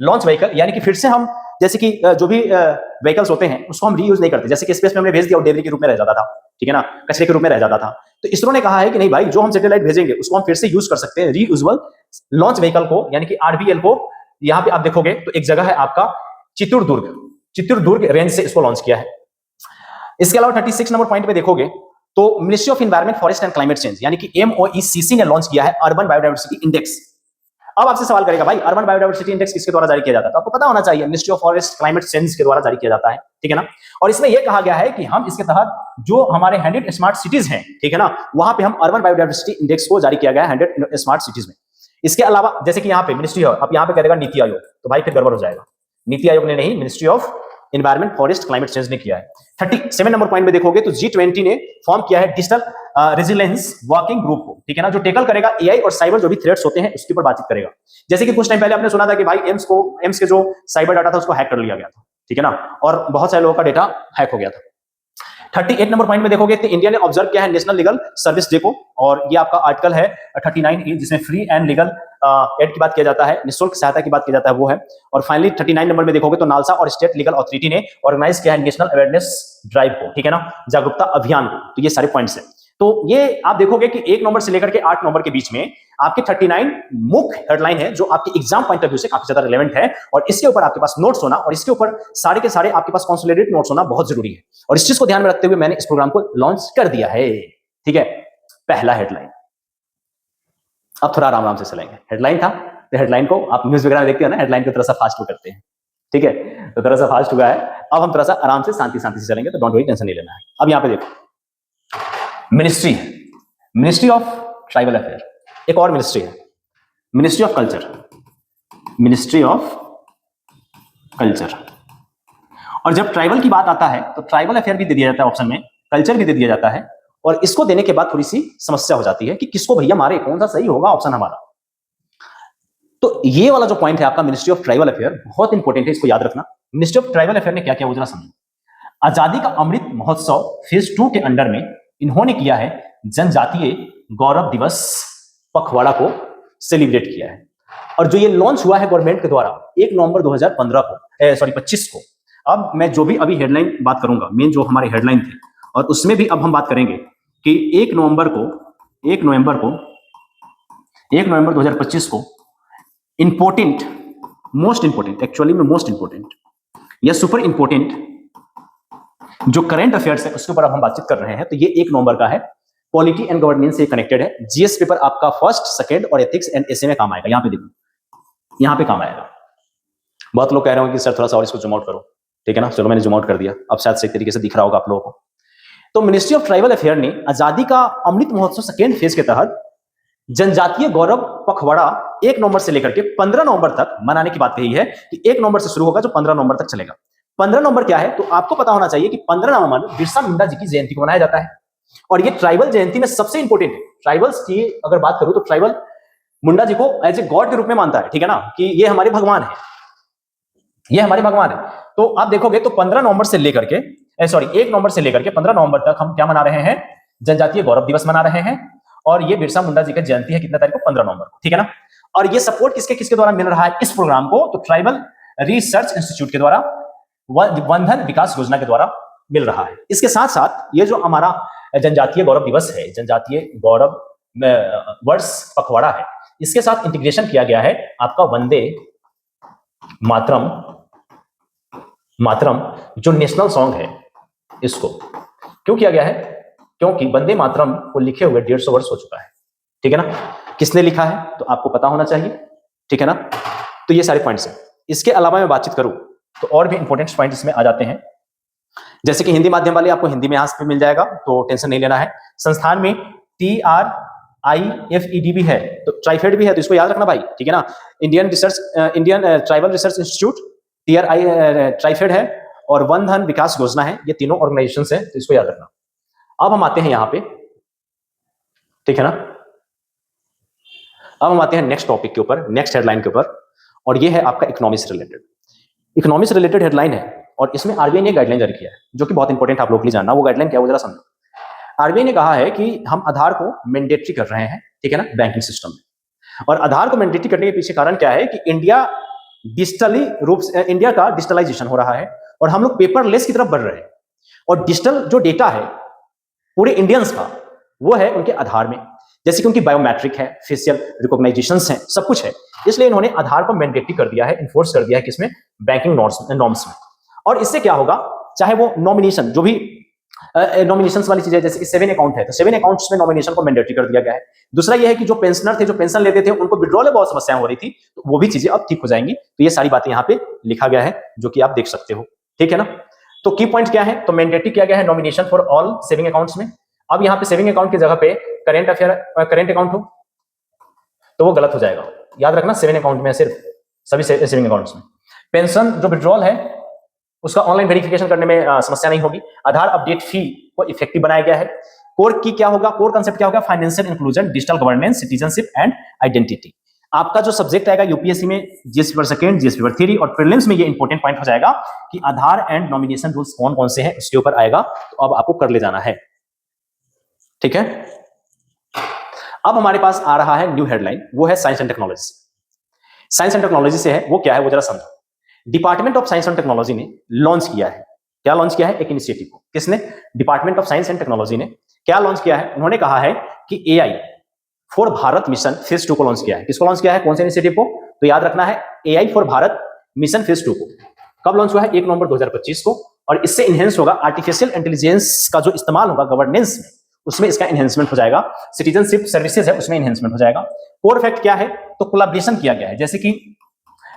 लॉन्च व्हीकल, यानी कि फिर से हम, जैसे कि जो भी व्हीकल्स होते हैं उसको हम रीयूज नहीं करते, जैसे कि स्पेस में हमने भेज दिया और डेबरी के रूप में रह जाता था, ठीक है ना, कचरे के रूप में रह जाता था। तो इसरो ने कहा है कि नहीं भाई, जो हम सैटेलाइट भेजेंगे उसको हम फिर से यूज कर सकते हैं, रीयूजेबल लॉन्च व्हीकल को, यानी कि RBL को। यहां पे आप देखोगे तो एक जगह है आपका चित्तूरदुर्ग रेंज से इसको लॉन्च किया है। इसके अलावा 36 नंबर पॉइंट पे देखोगे तो ministry of environment forest and climate change, यानी कि MOECC ने लॉन्च किया है अर्बन बायोडायवर्सिटी इंडेक्स। अब आपसे सवाल करेगा भाई, अर्बन बायोडायवर्सिटी इंडेक्स किसके द्वारा जारी किया जाता है, तो आपको पता होना चाहिए, ministry of forest climate change के द्वारा जारी किया जाता है, ठीक है ना। और इसमें यह कहा गया है कि हम इसके तहत जो हमारे 100 स्मार्ट सिटीज हैं, ठीक है ना, वहां पे हम अर्बन बायोडायवर्सिटी इंडेक्स को जारी किया गया है 100 स्मार्ट सिटीज में। इसके अलावा जैसे कि यहाँ पे मिनिस्ट्री है, अब यहाँ पे करेगा नीति आयोग, तो भाई फिर गड़बड़ हो जाएगा, नीति आयोग ने नहीं, ministry of environment forest climate change ने किया है। 37 नंबर पॉइंट में देखोगे तो G20 ने फॉर्म किया है डिजिटल रेजिलेंस वर्किंग ग्रुप को, ठीक है ना, जो टेकल करेगा AI और साइबर जो भी थ्रेट्स होते हैं उसके ऊपर बातचीत करेगा। जैसे कि कुछ टाइम पहले आपने सुना था कि भाई एम्स के जो साइबर डाटा था उसको हैक कर लिया गया था, ठीक है ना, और बहुत सारे लोगों का डेटा हैक हो गया था। 38 नंबर पॉइंट में देखोगे तो इंडिया ने ऑब्जर्व किया है नेशनल लीगल सर्विस डे को, और ये आपका आर्टिकल है 39A जिसमें फ्री एंड लीगल एड की बात किया जाता है, निःशुल्क सहायता की बात किया जाता है, वो है। और फाइनली 39 नंबर में देखोगे तो नालसा और स्टेट लीगल अथॉरिटी ने ऑर्गेनाइज किया है नेशनल अवेयरनेस ड्राइव को, ठीक है ना, जागरूकता अभियान को। तो ये सारे पॉइंट्स हैं। तो ये आप देखोगे कि 1 नवंबर से लेकर के 8 नवंबर के बीच में आपके 39 मुख्य हेडलाइन है जो आपके एग्जाम पॉइंट ऑफ व्यू से काफी ज्यादा रिलेवेंट है, और इसके ऊपर आपके पास नोट्स होना और इसके ऊपर सारे के सारे आपके पास कंसोलिडेटेड नोट्स होना बहुत जरूरी है। और इस चीज को ध्यान में रखते हुए मैंने इस प्रोग्राम को लॉन्च कर दिया है। ठीक है, पहला हेडलाइन। अब थोड़ा आराम से चलेंगे। हेडलाइन था, तो हेडलाइन को आप न्यूज वगैरह में देखते हो ना, हेडलाइन को थोड़ा सा फास्ट करते हैं। ठीक है, तो थोड़ा सा फास्ट हुआ है। अब हम थोड़ा सा आराम से शांति शांति से चलेंगे, तो डोंट वरी, टेंशन नहीं लेना है। अब यहां पे देखो, मिनिस्ट्री है, मिनिस्ट्री ऑफ ट्राइबल अफेयर। एक और मिनिस्ट्री है, ministry of culture, ministry of culture. और जब ट्राइबल की बात आता है तो ट्राइबल अफेयर भी दे दिया जाता है ऑप्शन में, कल्चर भी दे दिया जाता है। और इसको देने के बाद थोड़ी सी समस्या हो जाती है कि किसको भैया मारे, कौन सा सही होगा ऑप्शन हमारा। तो ये वाला जो पॉइंट है आपका मिनिस्ट्री ऑफ ट्राइबल अफेयर, बहुत इंपॉर्टेंट है, इसको याद रखना। मिनिस्ट्री ऑफ ट्राइबल अफेयर ने क्या किया वो जरा समझो। आजादी का अमृत महोत्सव फेज 2 के अंडर में इन्होंने किया है जनजातीय गौरव दिवस पखवाड़ा को सेलिब्रेट किया है। और जो ये लॉन्च हुआ है गवर्नमेंट के द्वारा 1 नवंबर 2015 को 25 को। अब मैं जो भी अभी हेडलाइन बात करूंगा, मेन जो हमारे हेडलाइन थे, और उसमें भी अब हम बात करेंगे कि 1 नवंबर 2025 को इंपॉर्टेंट, मोस्ट इंपॉर्टेंट, एक्चुअली में मोस्ट इंपॉर्टेंट या सुपर इंपॉर्टेंट जो करंट अफेयर्स है उसके ऊपर अब हम बातचीत कर रहे हैं। तो ये 1 नवंबर का है, पॉलिटी एंड गवर्नेंस से कनेक्टेड है। जीएस पेपर आपका फर्स्ट, सेकंड और एथिक्स एंड एसए में काम आएगा। यहां पे देखो, यहां पे काम आएगा। बहुत लोग कह रहे हो कि सर थोड़ा सा और इसको जूम आउट करो। ठीक है ना, चलो मैंने जूम आउट कर दिया, अब शायद से तरीके से दिख रहा होगा आप लोगों को। तो मिनिस्ट्री ऑफ ट्राइबल अफेयर ने आजादी का अमृत महोत्सव सेकेंड फेज के तहत जनजातीय गौरव पखवाड़ा 1 नवंबर से लेकर के 15 नवंबर तक मनाने की बात कही है कि 1 नवंबर से शुरू होगा जो 15 नवंबर तक चलेगा। 15 नवंबर क्या है, तो आपको पता होना चाहिए कि 15 नवंबर बिरसा मुंडा जी की जयंती को मनाया जाता है। और ये ट्राइबल जयंती में सबसे इंपॉर्टेंट है। ट्राइबल्स की अगर बात करूं तो ट्राइबल मुंडा जी को एज ए गॉड के रूप में मानता है। ठीक है ना, कि ये हमारे भगवान है, ये हमारे भगवान है। तो आप देखोगे तो 15 नवंबर से लेकर के 1 नवंबर से लेकर के 15 नवंबर तक हम क्या मना रहे हैं, जनजातीय गौरव दिवस मना रहे हैं। और ये बिरसा मुंडा जी की जयंती है कितने तारीख को, 15 नवंबर को। ठीक है ना, और ये सपोर्ट किसके किसके द्वारा मिल रहा है इस प्रोग्राम को, तो ट्राइबल रिसर्च इंस्टीट्यूट के द्वारा, वनधन विकास योजना के द्वारा मिल रहा है। इसके साथ साथ ये जो हमारा जनजातीय गौरव दिवस है, जनजातीय गौरव वर्ष पखवाड़ा है, इसके साथ इंटीग्रेशन किया गया है आपका वंदे मातरम, मातरम जो नेशनल सॉन्ग है, इसको क्यों किया गया है, क्योंकि वंदे मातरम को लिखे हुए 150 वर्ष हो चुका है। ठीक है ना, किसने लिखा है तो आपको पता होना चाहिए। ठीक है ना, तो ये सारे पॉइंट्स हैं। इसके अलावा मैं बातचीत करूं तो और भी इंपॉर्टेंट पॉइंट इसमें आ जाते हैं, जैसे कि हिंदी माध्यम वाले आपको हिंदी में यहाँ पे मिल जाएगा, तो टेंशन नहीं लेना है। संस्थान में TRIFED भी है, तो ट्राइफेड भी है, तो इसको याद रखना भाई। ठीक है ना, Indian tribal research institute, TRIFED है, और वनधन विकास योजना है। ये तीनों ऑर्गेनाइजेशन है, तो इसको याद रखना। अब हम आते हैं यहां पे, ठीक है ना, अब हम आते हैं नेक्स्ट टॉपिक के ऊपर, नेक्स्ट हेडलाइन के ऊपर, और ये है आपका इकोनॉमी से रिलेटेड। इकोनॉमी से रिलेटेड हेडलाइन है, और इसमें आरबीआई ने गाइडलाइन जारी किया है जो कि बहुत इंपॉर्टेंट आप लोग के लिए जानना। वो गाइडलाइन क्या है वो जरा समझो। आरबीआई ने कहा है कि हम आधार को मैंडेटरी कर रहे हैं, ठीक है ना, बैंकिंग सिस्टम में। और आधार को मैंडेटरी करने के पीछे कारण क्या है कि इंडिया डिजिटली रूप से, इंडिया का डिजिटलाइजेशन हो रहा है और हम लोग पेपरलेस की तरफ बढ़ रहे हैं। और डिजिटल जो डेटा है पूरे इंडियंस का, वो है उनके आधार में, जैसे कि उनकी बायोमेट्रिक है, फेशियल रिकॉग्नाइजेशंस हैं, सब कुछ है। इसलिए इन्होंने आधार को मैंडेटरी कर दिया है, इन्फोर्स कर दिया है किसमें, बैंकिंग नॉर्म्स में। और इससे क्या होगा, चाहे वो नॉमिनेशन, जो भी नॉमिनेशन वाली चीजें, जैसे कि 7 अकाउंट है, तो 7 अकाउंट्स में नॉमिनेशन को मैंडेटरी कर दिया गया है। दूसरा यह है कि जो पेंशनर थे, जो पेंशन लेते थे, उनको विड्रॉल में बहुत समस्याएं हो रही थी, तो वो भी चीजें अब ठीक हो जाएंगी। तो ये सारी बातें यहाँ पे लिखा गया है, जो कि आप देख सकते हो। ठीक है ना, तो की पॉइंट क्या है, तो मैंडेटरी किया गया है nomination for all saving accounts में। अब यहाँ पे सेविंग अकाउंट की जगह पे करंट अकाउंट हो तो वो गलत हो जाएगा। याद रखना, 7 अकाउंट में सिर्फ, सभी सेविंग अकाउंट्स में। पेंशन जो विड्रॉल है उसका ऑनलाइन वेरिफिकेशन करने में समस्या नहीं होगी। आधार अपडेट फी को इफेक्टिव बनाया गया है। कोर की क्या होगा, कोर कंसेप्ट क्या होगा, financial inclusion, digital governance, citizenship and identity. आपका जो सब्जेक्ट आएगा यूपीएससी में, GS paper second, GS paper 3 और प्रीलिम्स में, ये इंपॉर्टेंट पॉइंट हो जाएगा कि आधार एंड नॉमिनेशन रूल्स कौन कौन से हैं, उसके ऊपर आएगा। तो अब आपको कर ले जाना है। ठीक है, अब हमारे पास आ रहा है न्यू हेडलाइन, वो है science and technology. Science and technology से है, वो क्या है वो जरा समझो। Department of science and technology ने लॉन्च किया है, क्या लॉन्च किया है, एक इनिशिएटिव को। किसने, department of science and technology ने क्या लॉन्च किया है? उन्होंने कहा है कि AI for Bharat mission phase 2 को लॉन्च किया है। किसको लॉन्च किया है? कौन से इनिशिएटिव को? तो याद रखना है AI for Bharat mission phase 2 को। कब लॉन्च हुआ है? 1 नवंबर 2025 को। और इससे इनहेंस होगा आर्टिफिशियल इंटेलिजेंस का जो इस्तेमाल होगा गवर्नेंस में, उसमें इसका इनहेंसमेंट हो जाएगा। सिटीजनशिप सर्विसेज है उसमें इनहेंसमेंट हो जाएगा। कोर फैक्ट क्या है? तो कोलैबोरेशन किया गया है, जैसे कि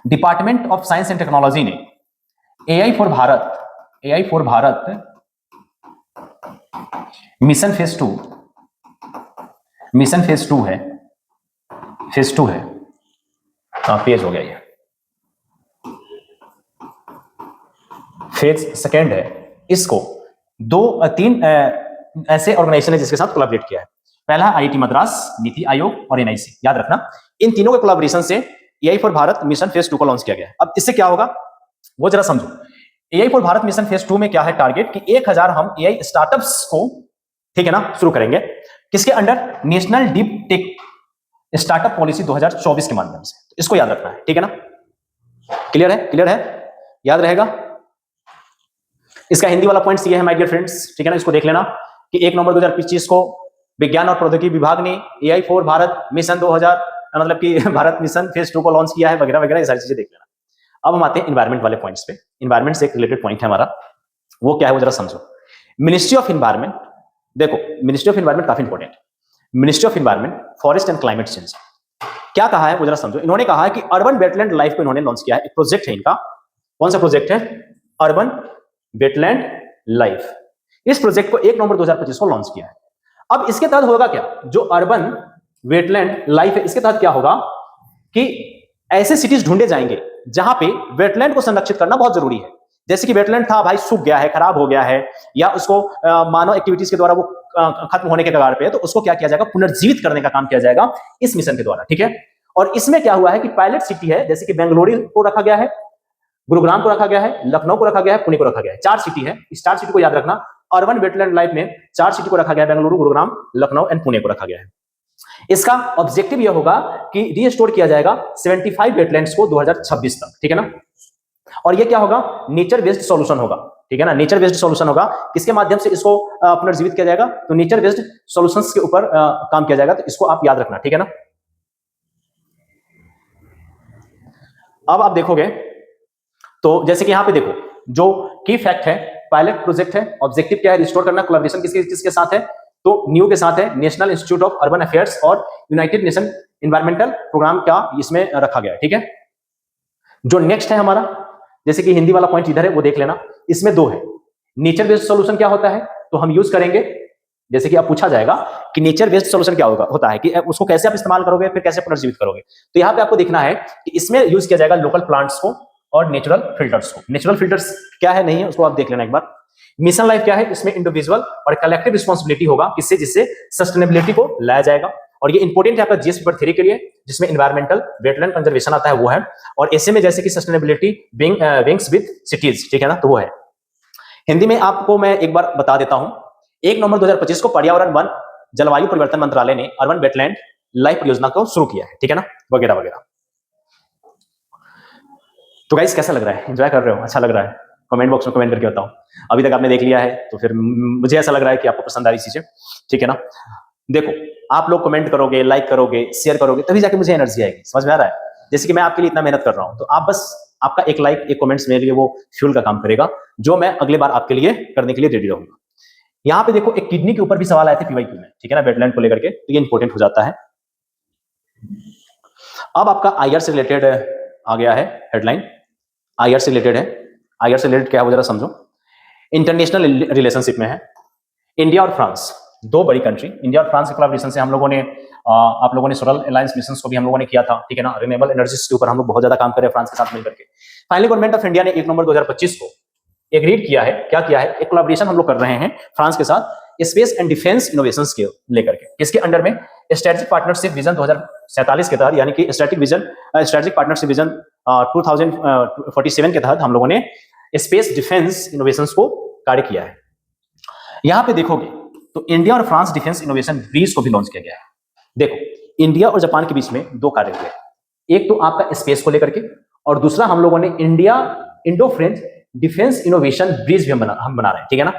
department of science and technology ने AI for Bharat mission phase 2 है, फेज 2 है। पेज हो गया ये, फेज सेकेंड है। इसको 3 ऐसे ऑर्गेनाइजेशन है जिसके साथ कोलैबोरेट किया है। पहला आईआईटी मद्रास, नीति आयोग और एनआईसी। याद रखना इन तीनों के कोलैबोरेशन से AI for Bharat mission phase 2 को लॉन्च किया गया है। अब इससे क्या होगा वो जरा समझो। AI for Bharat mission phase 2 में क्या है टारगेट कि 1000 हम एआई स्टार्टअप्स को, ठीक है ना, शुरू करेंगे। किसके under? National deep tech startup policy 2024 के माध्यम से। तो इसको याद रखना है, ठीक है ना? क्लियर है? क्लियर है? याद रहेगा? इसका हिंदी वाला पॉइंट ये है माय डियर फ्रेंड्स, ठीक है ना? इसको देख लेना कि 1 नवंबर 2025 को विज्ञान और प्रौद्योगिकी विभाग ने एआई फॉर भारत मिशन 2000 मतलब कि भारत मिशन फेज 2 को लॉन्च किया है, वगैरह वगैरह, ये सारी चीजें देख लेना। अब हम आते हैं इन्वायरमेंट वाले पॉइंट्स पे। इन्वायरमेंट से एक रिलेटेड पॉइंट है हमारा, वो क्या है वो जरा समझो। मिनिस्ट्री ऑफ इन्वायरमेंट, देखो मिनिस्ट्री ऑफ इन्वायरमेंट काफी important. Ministry of environment, forest and climate change क्या कहा है वो जरा समझो। इन्होंने कहा है कि अर्बन वेटलैंड लाइफ को इन्होंने लॉन्च किया है। एक प्रोजेक्ट है इनका। कौन सा प्रोजेक्ट है? Urban wetland life. इस प्रोजेक्ट को 1 नवंबर 2025 को लॉन्च किया है। अब इसके तहत होगा क्या? जो अर्बन वेटलैंड लाइफ है, इसके तहत क्या होगा कि ऐसे सिटीज ढूंढे जाएंगे जहां पे वेटलैंड को संरक्षित करना बहुत जरूरी है। जैसे कि वेटलैंड था भाई, सूख गया है, खराब हो गया है, या उसको मानव एक्टिविटीज के द्वारा वो खत्म होने के कगार पे है, तो उसको क्या किया जाएगा? पुनर्जीवित करने का काम किया जाएगा इस मिशन के द्वारा, ठीक है? और इसमें क्या हुआ है कि पायलट सिटी है, जैसे कि बेंगलुरु को रखा गया है, गुरुग्राम को रखा गया है, लखनऊ को रखा गया है, पुणे को रखा गया है। 4 सिटी है। इस 4 सिटी को याद रखना। अर्बन वेटलैंड लाइफ में 4 सिटी को रखा गया है, बेंगलुरु, गुरुग्राम, लखनऊ एंड पुणे को रखा गया है। इसका ऑब्जेक्टिव यह होगा कि रीस्टोर किया जाएगा 75 वेटलैंड्स को 2026 तक, ठीक है ना? और ये क्या होगा? नेचर बेस्ड सॉल्यूशन होगा, ठीक है ना? नेचर बेस्ड सॉल्यूशन होगा। किसके माध्यम से इसको पुनर्जीवित किया जाएगा? तो नेचर बेस्ड सॉल्यूशंस के ऊपर काम किया जाएगा। तो इसको आप याद रखना, ठीक है ना? अब आप देखोगे तो जैसे कि यहां पे देखो जो की फैक्ट है, पायलट प्रोजेक्ट है, ऑब्जेक्टिव क्या है? रिस्टोर करना। कोलैबोरेशन किसके किसके साथ है? तो न्यू के साथ है, national institute of urban affairs और यूनाइटेड नेशन इन्वायरमेंटल प्रोग्राम का इसमें रखा गया है, ठीक है? जो नेक्स्ट है हमारा, जैसे कि हिंदी वाला पॉइंट इधर है वो देख लेना। इसमें 2 है। नेचर बेस्ड सॉल्यूशन क्या होता है? तो हम यूज करेंगे, जैसे कि अब पूछा जाएगा कि नेचर बेस्ड सॉल्यूशन क्या होता है, कि उसको कैसे आप इस्तेमाल करोगे, फिर कैसे पुनर्जीवित करोगे। तो यहाँ पे आपको देखना है कि इसमें यूज किया जाएगा लोकल प्लांट्स को और नेचुरल फिल्टर्स को। नेचुरल फिल्टर्स क्या है नहीं है उसको आप देख लेना एक बार। मिशन लाइफ क्या है? इसमें इंडिविजुअल और कलेक्टिव रिस्पॉन्सिबिलिटी होगा, किससे? जिससे सस्टेनेबिलिटी को लाया जाएगा। और ये इंपॉर्टेंट है आपका जीएस पेपर 3 के लिए, जिसमें एनवायरमेंटल वेटलैंड कंजर्वेशन आता है, वो है। और ऐसे में जैसे कि सस्टेनेबिलिटी विंग्स विद सिटीज, ठीक है ना? तो वो है। हिंदी में आपको मैं एक बार बता देता हूं। 1 नवंबर 2025 को पर्यावरण, वन, जलवायु परिवर्तन मंत्रालय ने अर्बन वेटलैंड लाइफ परियोजना को शुरू किया है, ठीक है ना? वगैरह वगैरह। तो गाइस कैसा लग रहा है? एंजॉय कर रहे हो? अच्छा लग रहा है? कमेंट बॉक्स में कमेंट करके बताओ। अभी तक आपने देख लिया है तो फिर मुझे ऐसा लग रहा है कि आपको पसंद आ रही चीजें, ठीक है ना? देखो आप लोग कमेंट करोगे, लाइक करोगे, शेयर करोगे, तभी जाके मुझे एनर्जी आएगी। समझ में आ रहा है? जैसे कि मैं आपके लिए इतना मेहनत कर रहा हूं, तो आप बस आपका एक लाइक, एक कमेंट्स मेरे लिए वो फ्यूल का काम करेगा, जो मैं अगले बार आपके लिए करने के लिए रेडी रहूंगा। यहाँ पे देखो एक किडनी के ऊपर भी सवाल आए थे पीवाईक्यू में, ठीक है ना? वेटलैंड को लेकर के, तो ये इंपॉर्टेंट हो जाता है। अब आपका आईआर से रिलेटेड आ गया है हेडलाइन। आईआर से रिलेटेड है। आईआर से रिलेटेड क्या है वो जरा समझो। इंटरनेशनल रिलेशनशिप में है इंडिया और फ्रांस, 2 बड़ी कंट्री। इंडिया और फ्रांस के कोलैबोरेशन से हम लोगों ने आप लोगों ने सोलर अलायंस मिशन को भी हम लोगों ने किया था, ठीक है ना? रिन्यूएबल एनर्जीज के ऊपर हम लोग बहुत ज्यादा काम कर रहे हैं फ्रांस के साथ मिलकर के। फाइनली गवर्नमेंट ऑफ इंडिया ने 1 नवंबर 2025 को एग्रीड किया है। क्या किया है? एक कोलैबोरेशन हम लोग कर रहे हैं फ्रांस के साथ स्पेस एंड डिफेंस इनोवेशंस के लेकर के। इसके अंडर में स्ट्रेटेजिक पार्टनरशिप विजन 2047 के तहत, यानी कि स्ट्रेटेजिक पार्टनरशिप विजन 2047 के तहत हम लोगों ने स्पेस डिफेंस इनोवेशंस को कार्य किया है। यहां पे देखोगे तो इंडिया और फ्रांस डिफेंस इनोवेशन ब्रीज को भी लॉन्च किया गया है। देखो इंडिया और जापान के बीच में 2 कार्य हुए, एक तो आपका स्पेस को लेकर के, और दूसरा हम लोगों ने Indo French defence innovation bridge भी हम बना रहे हैं, ठीक है ना?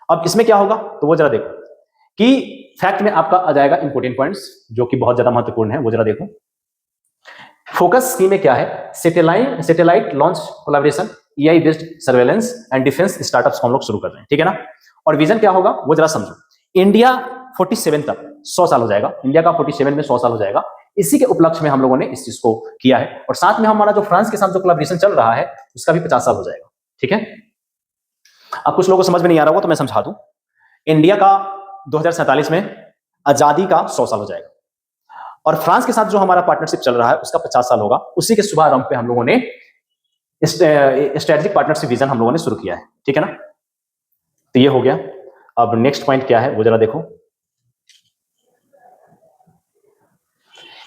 अब इसमें क्या होगा तो वो जरा देखो कि फैक्ट में आपका आ जाएगा इंपोर्टेंट पॉइंट्स जो कि बहुत ज्यादा महत्वपूर्ण है, वो जरा देखो। फोकस स्कीम में क्या है, satellite launch collaboration, AI based surveillance and defence startups को हम लोग शुरू कर रहे हैं, ठीक है ना। और विजन क्या होगा वो जरा समझो। इंडिया 47 तक 100 साल हो जाएगा, इंडिया का 47 में 100 साल हो जाएगा। इसी के उपलक्ष्य में हम लोगों ने इस चीज को किया है। और साथ में हमारा जो फ्रांस के साथ जो कोलैबोरेशन चल रहा है उसका भी 50 साल हो जाएगा, ठीक है। अब कुछ लोगों को समझ में नहीं आ रहा होगा तो मैं समझा दूं। इंडिया का 2047 में आजादी का 100 साल हो जाएगा और फ्रांस के साथ जो हमारा पार्टनरशिप चल रहा है उसका 50 साल होगा। उसी के शुभारंभ पे हम लोगों ने स्ट्रेटेजिक पार्टनरशिप विजन हम लोगों ने शुरू किया है, ठीक है ना। तो ये हो गया। अब नेक्स्ट पॉइंट क्या है वो जरा देखो।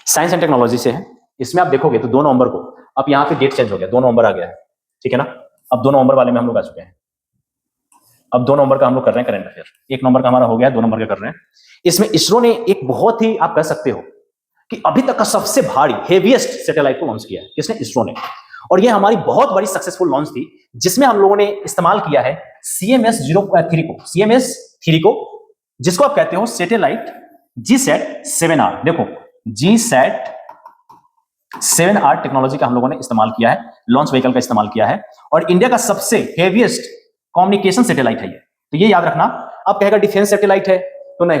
साइंस एंड टेक्नोलॉजी से है। इसमें आप देखोगे तो 2 नवंबर को, अब यहाँ पे डेट चेंज हो गया, 2 नवंबर आ गया है, ठीक है ना। अब 2 नवंबर वाले में हम लोग आ चुके हैं। अब 2 नवंबर का हम लोग कर रहे हैं करंट अफेयर। 1 नवंबर का हमारा हो गया, 2 नवंबर का कर रहे हैं। इसमें इसरो ने एक बहुत ही, आप कह सकते हो कि अभी तक का सबसे भारी हेवीएस्ट सैटेलाइट को लॉन्च किया है। किसने? इसरो ने। और ये हमारी बहुत बड़ी सक्सेसफुल लॉन्च थी जिसमें हम लोगों ने इस्तेमाल किया है CMS-03 को, CMS-3 को, जिसको आप कहते हो सैटेलाइट GSAT-7R। देखो GSAT-7R टेक्नोलॉजी का हम लोगों ने इस्तेमाल किया है, लॉन्च व्हीकल का इस्तेमाल किया है। और इंडिया का सबसे हेवीएस्ट कम्युनिकेशन सैटेलाइट है ये, तो ये याद रखना। अब कहेगा डिफेंस सैटेलाइट है, तो नहीं,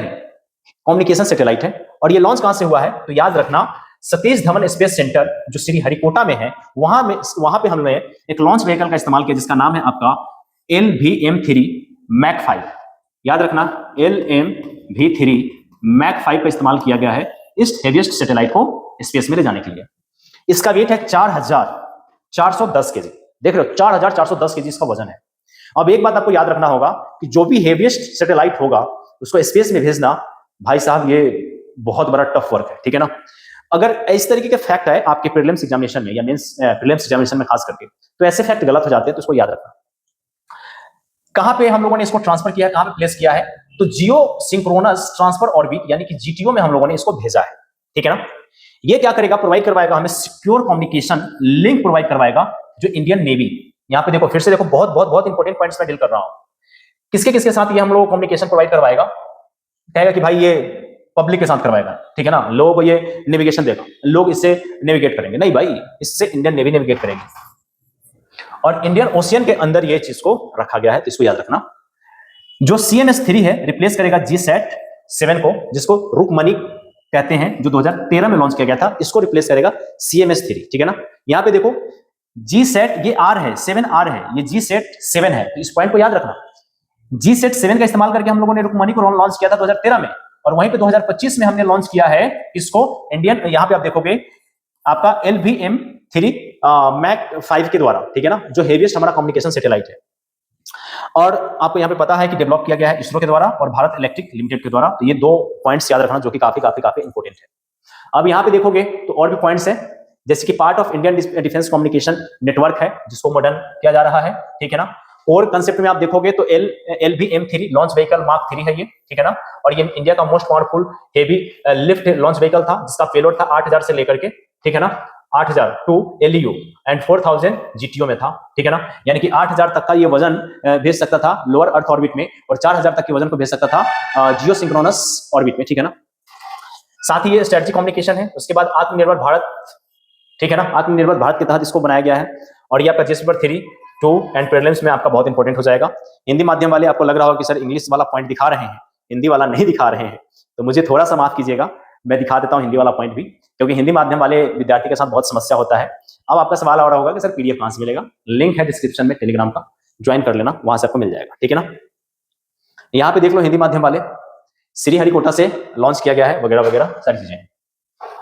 कम्युनिकेशन सैटेलाइट है। और ये लॉन्च कहां से हुआ है तो याद रखना, सतीश धवन स्पेस सेंटर जो श्री हरिकोटा में है, वहां पे हमने एक लॉन्च व्हीकल का इस्तेमाल किया जिसका नाम है आपका LVM-3 मैक 5। याद रखना LMV-3 मैक 5 का इस्तेमाल किया गया है इस हेवीएस्ट सैटेलाइट को स्पेस में ले जाने के लिए। इसका वेट है 4410 केजी। देख रहे हो, 4410 केजी इसका वजन है। अब एक बात आपको याद रखना होगा कि जो भी हेवीएस्ट सैटेलाइट होगा उसको स्पेस में भेजना, भाई साहब, ये बहुत बड़ा टफ वर्क है, ठीक है ना। अगर इस तरीके के फैक्ट है आपके प्रीलिम्स एग्जामिनेशन में या मेंस प्रीलिम्स एग्जामिनेशन में खास करके, तो ऐसे फैक्ट गलत हो जाते हैं, तो इसको याद रखना। कहां पे हम लोगों ने इसको ट्रांसफर किया है, कहां पे प्लेस किया है, तो जियो सिंक्रोनस ट्रांसफर ऑर्बिट यानी कि GTO में हम लोगों ने इसको भेजा है, ठीक है ना। ये क्या करेगा, प्रोवाइड करवाएगा हमें सिक्योर कम्युनिकेशन लिंक प्रोवाइड करवाएगा जो इंडियन नेवी, यहां पे देखो फिर से देखो, बहुत बहुत बहुत इंपॉर्टेंट पॉइंट्स मैं डील कर रहा हूं। किसके किसके साथ ये हम लोग कम्युनिकेशन प्रोवाइड करवाएगा, कहेगा कि भाई ये पब्लिक के साथ करवाएगा, ठीक है ना, लोगों को ये नेविगेशन देगा, लोग इससे नेविगेट करेंगे, नहीं भाई, इससे इंडियन नेवी नेविगेट करेगी। और इंडियन ओशियन के अंदर ये चीज को रखा गया है, तो इसको याद रखना। जो CMS-3 है रिप्लेस करेगा GSAT-7 को, जिसको रुकमनी कहते हैं, जो 2013 में लॉन्च किया गया था, इसको रिप्लेस करेगा CMS-3, ठीक है ना। यहां पे देखो GSAT, ये R है, 7R है, ये GSAT-7 है, तो इस पॉइंट को याद रखना। GSAT-7 का इस्तेमाल करके हम लोगों ने रुकमनी को लॉन्च किया था 2013 में, और वहीं पे 2025 में हमने लॉन्च किया है इसको इंडियन, यहां पे आप देखोगे आपका LVM-3 मैक 5 के द्वारा, ठीक है ना, जो हेवीएस्ट हमारा कम्युनिकेशन सैटेलाइट है। और आपको यहाँ पे पता है कि डेवलप किया गया है इसरो के द्वारा और भारत इलेक्ट्रिक लिमिटेड के द्वारा। तो ये 2 पॉइंट्स याद रखना जो कि काफी काफी काफी इंपॉर्टेंट है। अब यहाँ पे देखोगे तो और भी पॉइंट्स हैं, जैसे कि part of Indian defence communication network है जिसको मॉडर्न किया जा रहा है, ठीक है ना। और कंसेप्ट में आप देखोगे तो LVM-3 लॉन्च व्हीकल मार्क 3 है ये, ठीक है ना। और ये इंडिया का most powerful heavy lift launch vehicle था जिसका पेलोड था 8000 से लेकर के, ठीक है ना, 8000 टू LEO एंड 4000 GTO में था, ठीक है ना। यानी कि 8000 तक का ये वजन भेज सकता था लोअर अर्थ ऑर्बिट में, और 4000 तक के वजन को भेज सकता था जियो सिंक्रोनस ऑर्बिट में, ठीक है ना। साथ ही ये स्ट्रेटेजिक कम्युनिकेशन है। उसके बाद आत्मनिर्भर भारत, ठीक है ना, आत्मनिर्भर भारत के तहत इसको बनाया गया है। और ये आपका GS 3, 2 एंड प्रीलिम्स में आपका बहुत इंपॉर्टेंट हो जाएगा। हिंदी माध्यम वाले आपको लग रहा होगा कि सर इंग्लिश वाला पॉइंट दिखा रहे हैं, हिंदी वाला नहीं दिखा रहे हैं, तो मुझे थोड़ा सा माफ कीजिएगा, मैं दिखा देता हूं हिंदी वाला पॉइंट भी, क्योंकि हिंदी माध्यम वाले विद्यार्थी के साथ बहुत समस्या होता है। अब आपका सवाल आ रहा होगा कि सर PDF कहां से मिलेगा, लिंक है डिस्क्रिप्शन में टेलीग्राम का, ज्वाइन कर लेना, वहां से आपको मिल जाएगा, ठीक है ना। यहाँ पे देख लो हिंदी माध्यम वाले, श्री हरिकोटा से लॉन्च किया गया है वगैरह वगैरह सारी चीजें।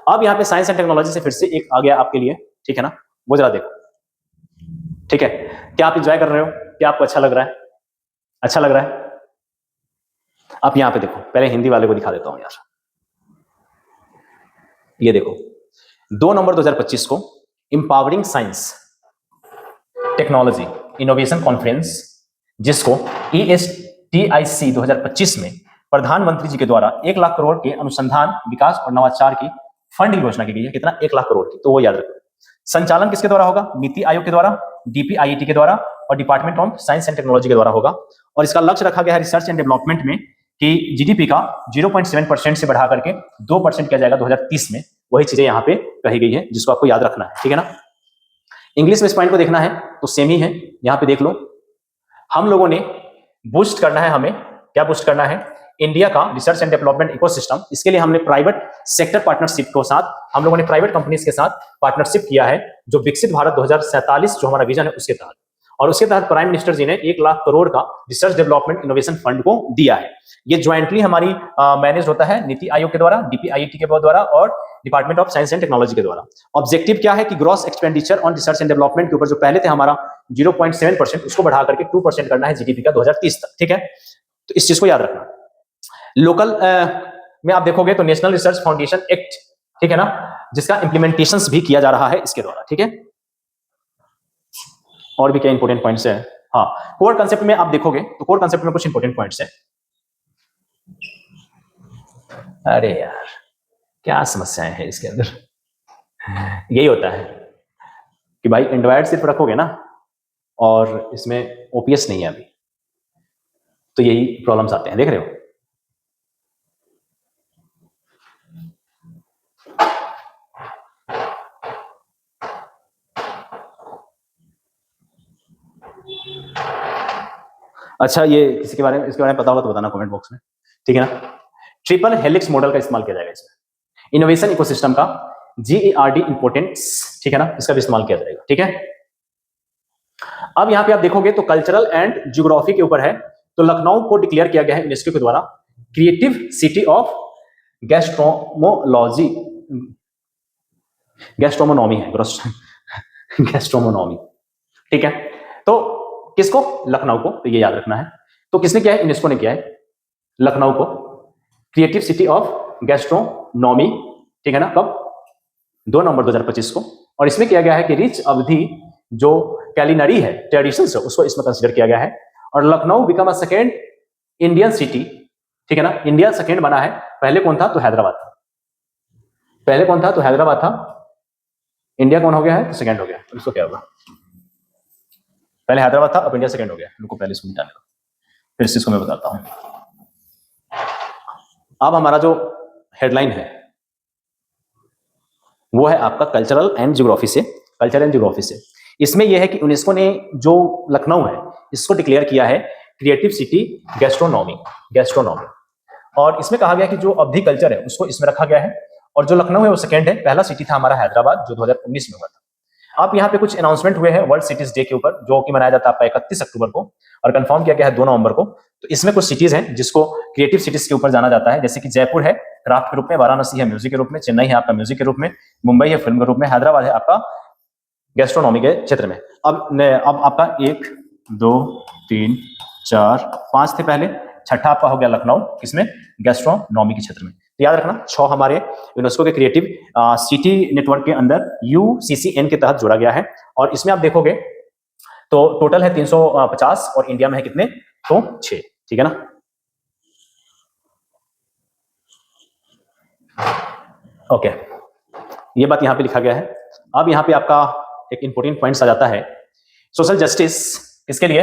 अब यहाँ पे साइंस एंड टेक्नोलॉजी से फिर से एक आ गया आपके लिए, ठीक है ना, वो जरा देखो, ठीक है। क्या आप एंजॉय कर रहे हो, क्या आपको अच्छा लग रहा है, अच्छा लग रहा है। आप यहाँ पे देखो, पहले हिंदी वाले को दिखा देता हूं यार, ये देखो 2 नवंबर 2025 को empowering science technology innovation conference, जिसको ESTIC 2025 में प्रधानमंत्री जी के द्वारा 1 लाख करोड़ के अनुसंधान विकास और नवाचार की फंडिंग घोषणा की गई है। कितना? 1 लाख करोड़ की, तो वो याद रखो। संचालन किसके द्वारा होगा? नीति आयोग के द्वारा, DPIIT के द्वारा और department of science and technology के द्वारा होगा। और इसका लक्ष्य रखा गया है रिसर्च एंड डेवलपमेंट में कि जीडीपी का 0.7% से बढ़ा करके 2% किया जाएगा 2030 में। वही चीजें यहाँ पे कही गई है जिसको आपको याद रखना है, ठीक है ना। इंग्लिश में इस पॉइंट को देखना है तो सेम ही है, यहाँ पे देख लो। हम लोगों ने बूस्ट करना है, हमें क्या बूस्ट करना है, इंडिया का रिसर्च एंड डेवलपमेंट इकोसिस्टम। इसके लिए हमने प्राइवेट सेक्टर पार्टनरशिप को साथ हम लोगों ने प्राइवेट कंपनीज के साथ पार्टनरशिप किया है, जो विकसित भारत 2047 जो हमारा विजन है उसके तहत। और उसके तहत प्राइम मिनिस्टर जी ने 1 लाख करोड़ का रिसर्च डेवलपमेंट इनोवेशन फंड को दिया है। ये ज्वाइंटली हमारी मैनेज होता है नीति आयोग के द्वारा, डीपीआईटी के द्वारा और department of science and technology के द्वारा। ऑब्जेक्टिव क्या है कि gross expenditure on research and development के ऊपर जो पहले थे हमारा 0.7% उसको बढ़ा करके 2% करना है जीडीपी का 2030 तक, ठीक है। तो इस चीज को याद रखना। लोकल में आप देखोगे तो नेशनल रिसर्च फाउंडेशन एक्ट, ठीक है ना, जिसका इंप्लीमेंटेशन भी किया जा रहा है इसके द्वारा, ठीक है। और भी क्या इंपोर्टेंट पॉइंट्स है, हाँ, कोर कंसेप्ट में आप देखोगे तो कोर कंसेप्ट में कुछ इंपोर्टेंट पॉइंट्स है। अरे यार क्या समस्याएं हैं इसके अंदर। यही होता है कि भाई एंड्रॉयड सिर्फ रखोगे ना और इसमें ओपीएस नहीं है अभी, तो यही प्रॉब्लम्स आते हैं, देख रहे हो। अच्छा, ये किसी के बारे में, इसके बारे में पता होगा तो बताना कमेंट बॉक्स में, ठीक है ना। ट्रिपल हेलिक्स मॉडल का इस्तेमाल किया जाएगा इसमें। इनोवेशन इकोसिस्टम का जीईआरडी इंपोर्टेंस, ठीक है ना, इसका भी इस्तेमाल किया जाएगा, ठीक है। अब यहां पे आप देखोगे तो कल्चरल एंड ज्योग्राफी के ऊपर है, तो लखनऊ को डिक्लेयर किया गया है यूनेस्को के द्वारा क्रिएटिव सिटी ऑफ गैस्ट्रोमोलॉजी, गैस्ट्रोमोनॉमी है, गैस्ट्रोमोनॉमी, ठीक है। तो किसको, लखनऊ को, तो ये याद रखना है। तो किसने किया है, यूनेस्को ने किया है लखनऊ को क्रिएटिव सिटी ऑफ गैस्ट्रोनॉमी, ठीक है ना, कब, 2 नवंबर 2025 को। और इसमें किया गया है कि रिच अवधि जो कैलिनरी है, ट्रेडिशंस है, उसको इसमें कंसीडर किया गया है। और Lucknow become a second Indian city, ठीक है ना, इंडिया सेकेंड बना है। पहले कौन था, तो हैदराबाद था। पहले कौन था, तो हैदराबाद था। इंडिया कौन हो गया है, तो सेकेंड हो गया। तो इसको क्या होगा, पहले हैदराबाद था, अब इंडिया सेकेंड हो गया। उनको पहले इसको निकालने दो, फिर इस चीज को मैं बताता हूं। अब हमारा जो हेडलाइन है वो है आपका कल्चरल एंड ज्योग्राफी से, कल्चर एंड ज्योग्राफी से। इसमें यह है कि यूनेस्को ने जो लखनऊ है इसको डिक्लेयर किया है क्रिएटिव सिटी गैस्ट्रोनॉमी, गैस्ट्रोनॉमी। और इसमें कहा गया कि जो अवधि कल्चर है उसको इसमें रखा गया है। और जो लखनऊ है वो सेकेंड है, पहला सिटी था हमारा हैदराबाद जो 2019 में हुआ था। अब यहाँ पे कुछ अनाउंसमेंट हुए हैं वर्ल्ड सिटीज डे के ऊपर, जो कि मनाया जाता है आपका 31 अक्टूबर को, और कंफर्म किया गया है 2 नवंबर को। तो इसमें कुछ सिटीज हैं जिसको क्रिएटिव सिटीज के ऊपर जाना जाता है, जैसे कि जयपुर है क्राफ्ट के रूप में, वाराणसी है म्यूजिक के रूप में, चेन्नई है आपका म्यूजिक के रूप में, मुंबई है फिल्म के रूप में, हैदराबाद है आपका गैस्ट्रोनॉमी के क्षेत्र में। अब आपका 1 2 3 4 5 थे पहले, छठा आपका हो गया लखनऊ, किसमें, गैस्ट्रोनॉमी के क्षेत्र में। तो याद रखना 6 हमारे यूनेस्को के क्रिएटिव सिटी नेटवर्क के अंदर यूसीसीएन के तहत जोड़ा गया है। और इसमें आप देखोगे तो टोटल है 350 और इंडिया में है कितने, तो 6, ठीक है ना। ओके, ये बात यहां पे लिखा गया है। अब यहां पे आपका एक इंपॉर्टेंट पॉइंट आ जाता है, सोशल जस्टिस किसके लिए,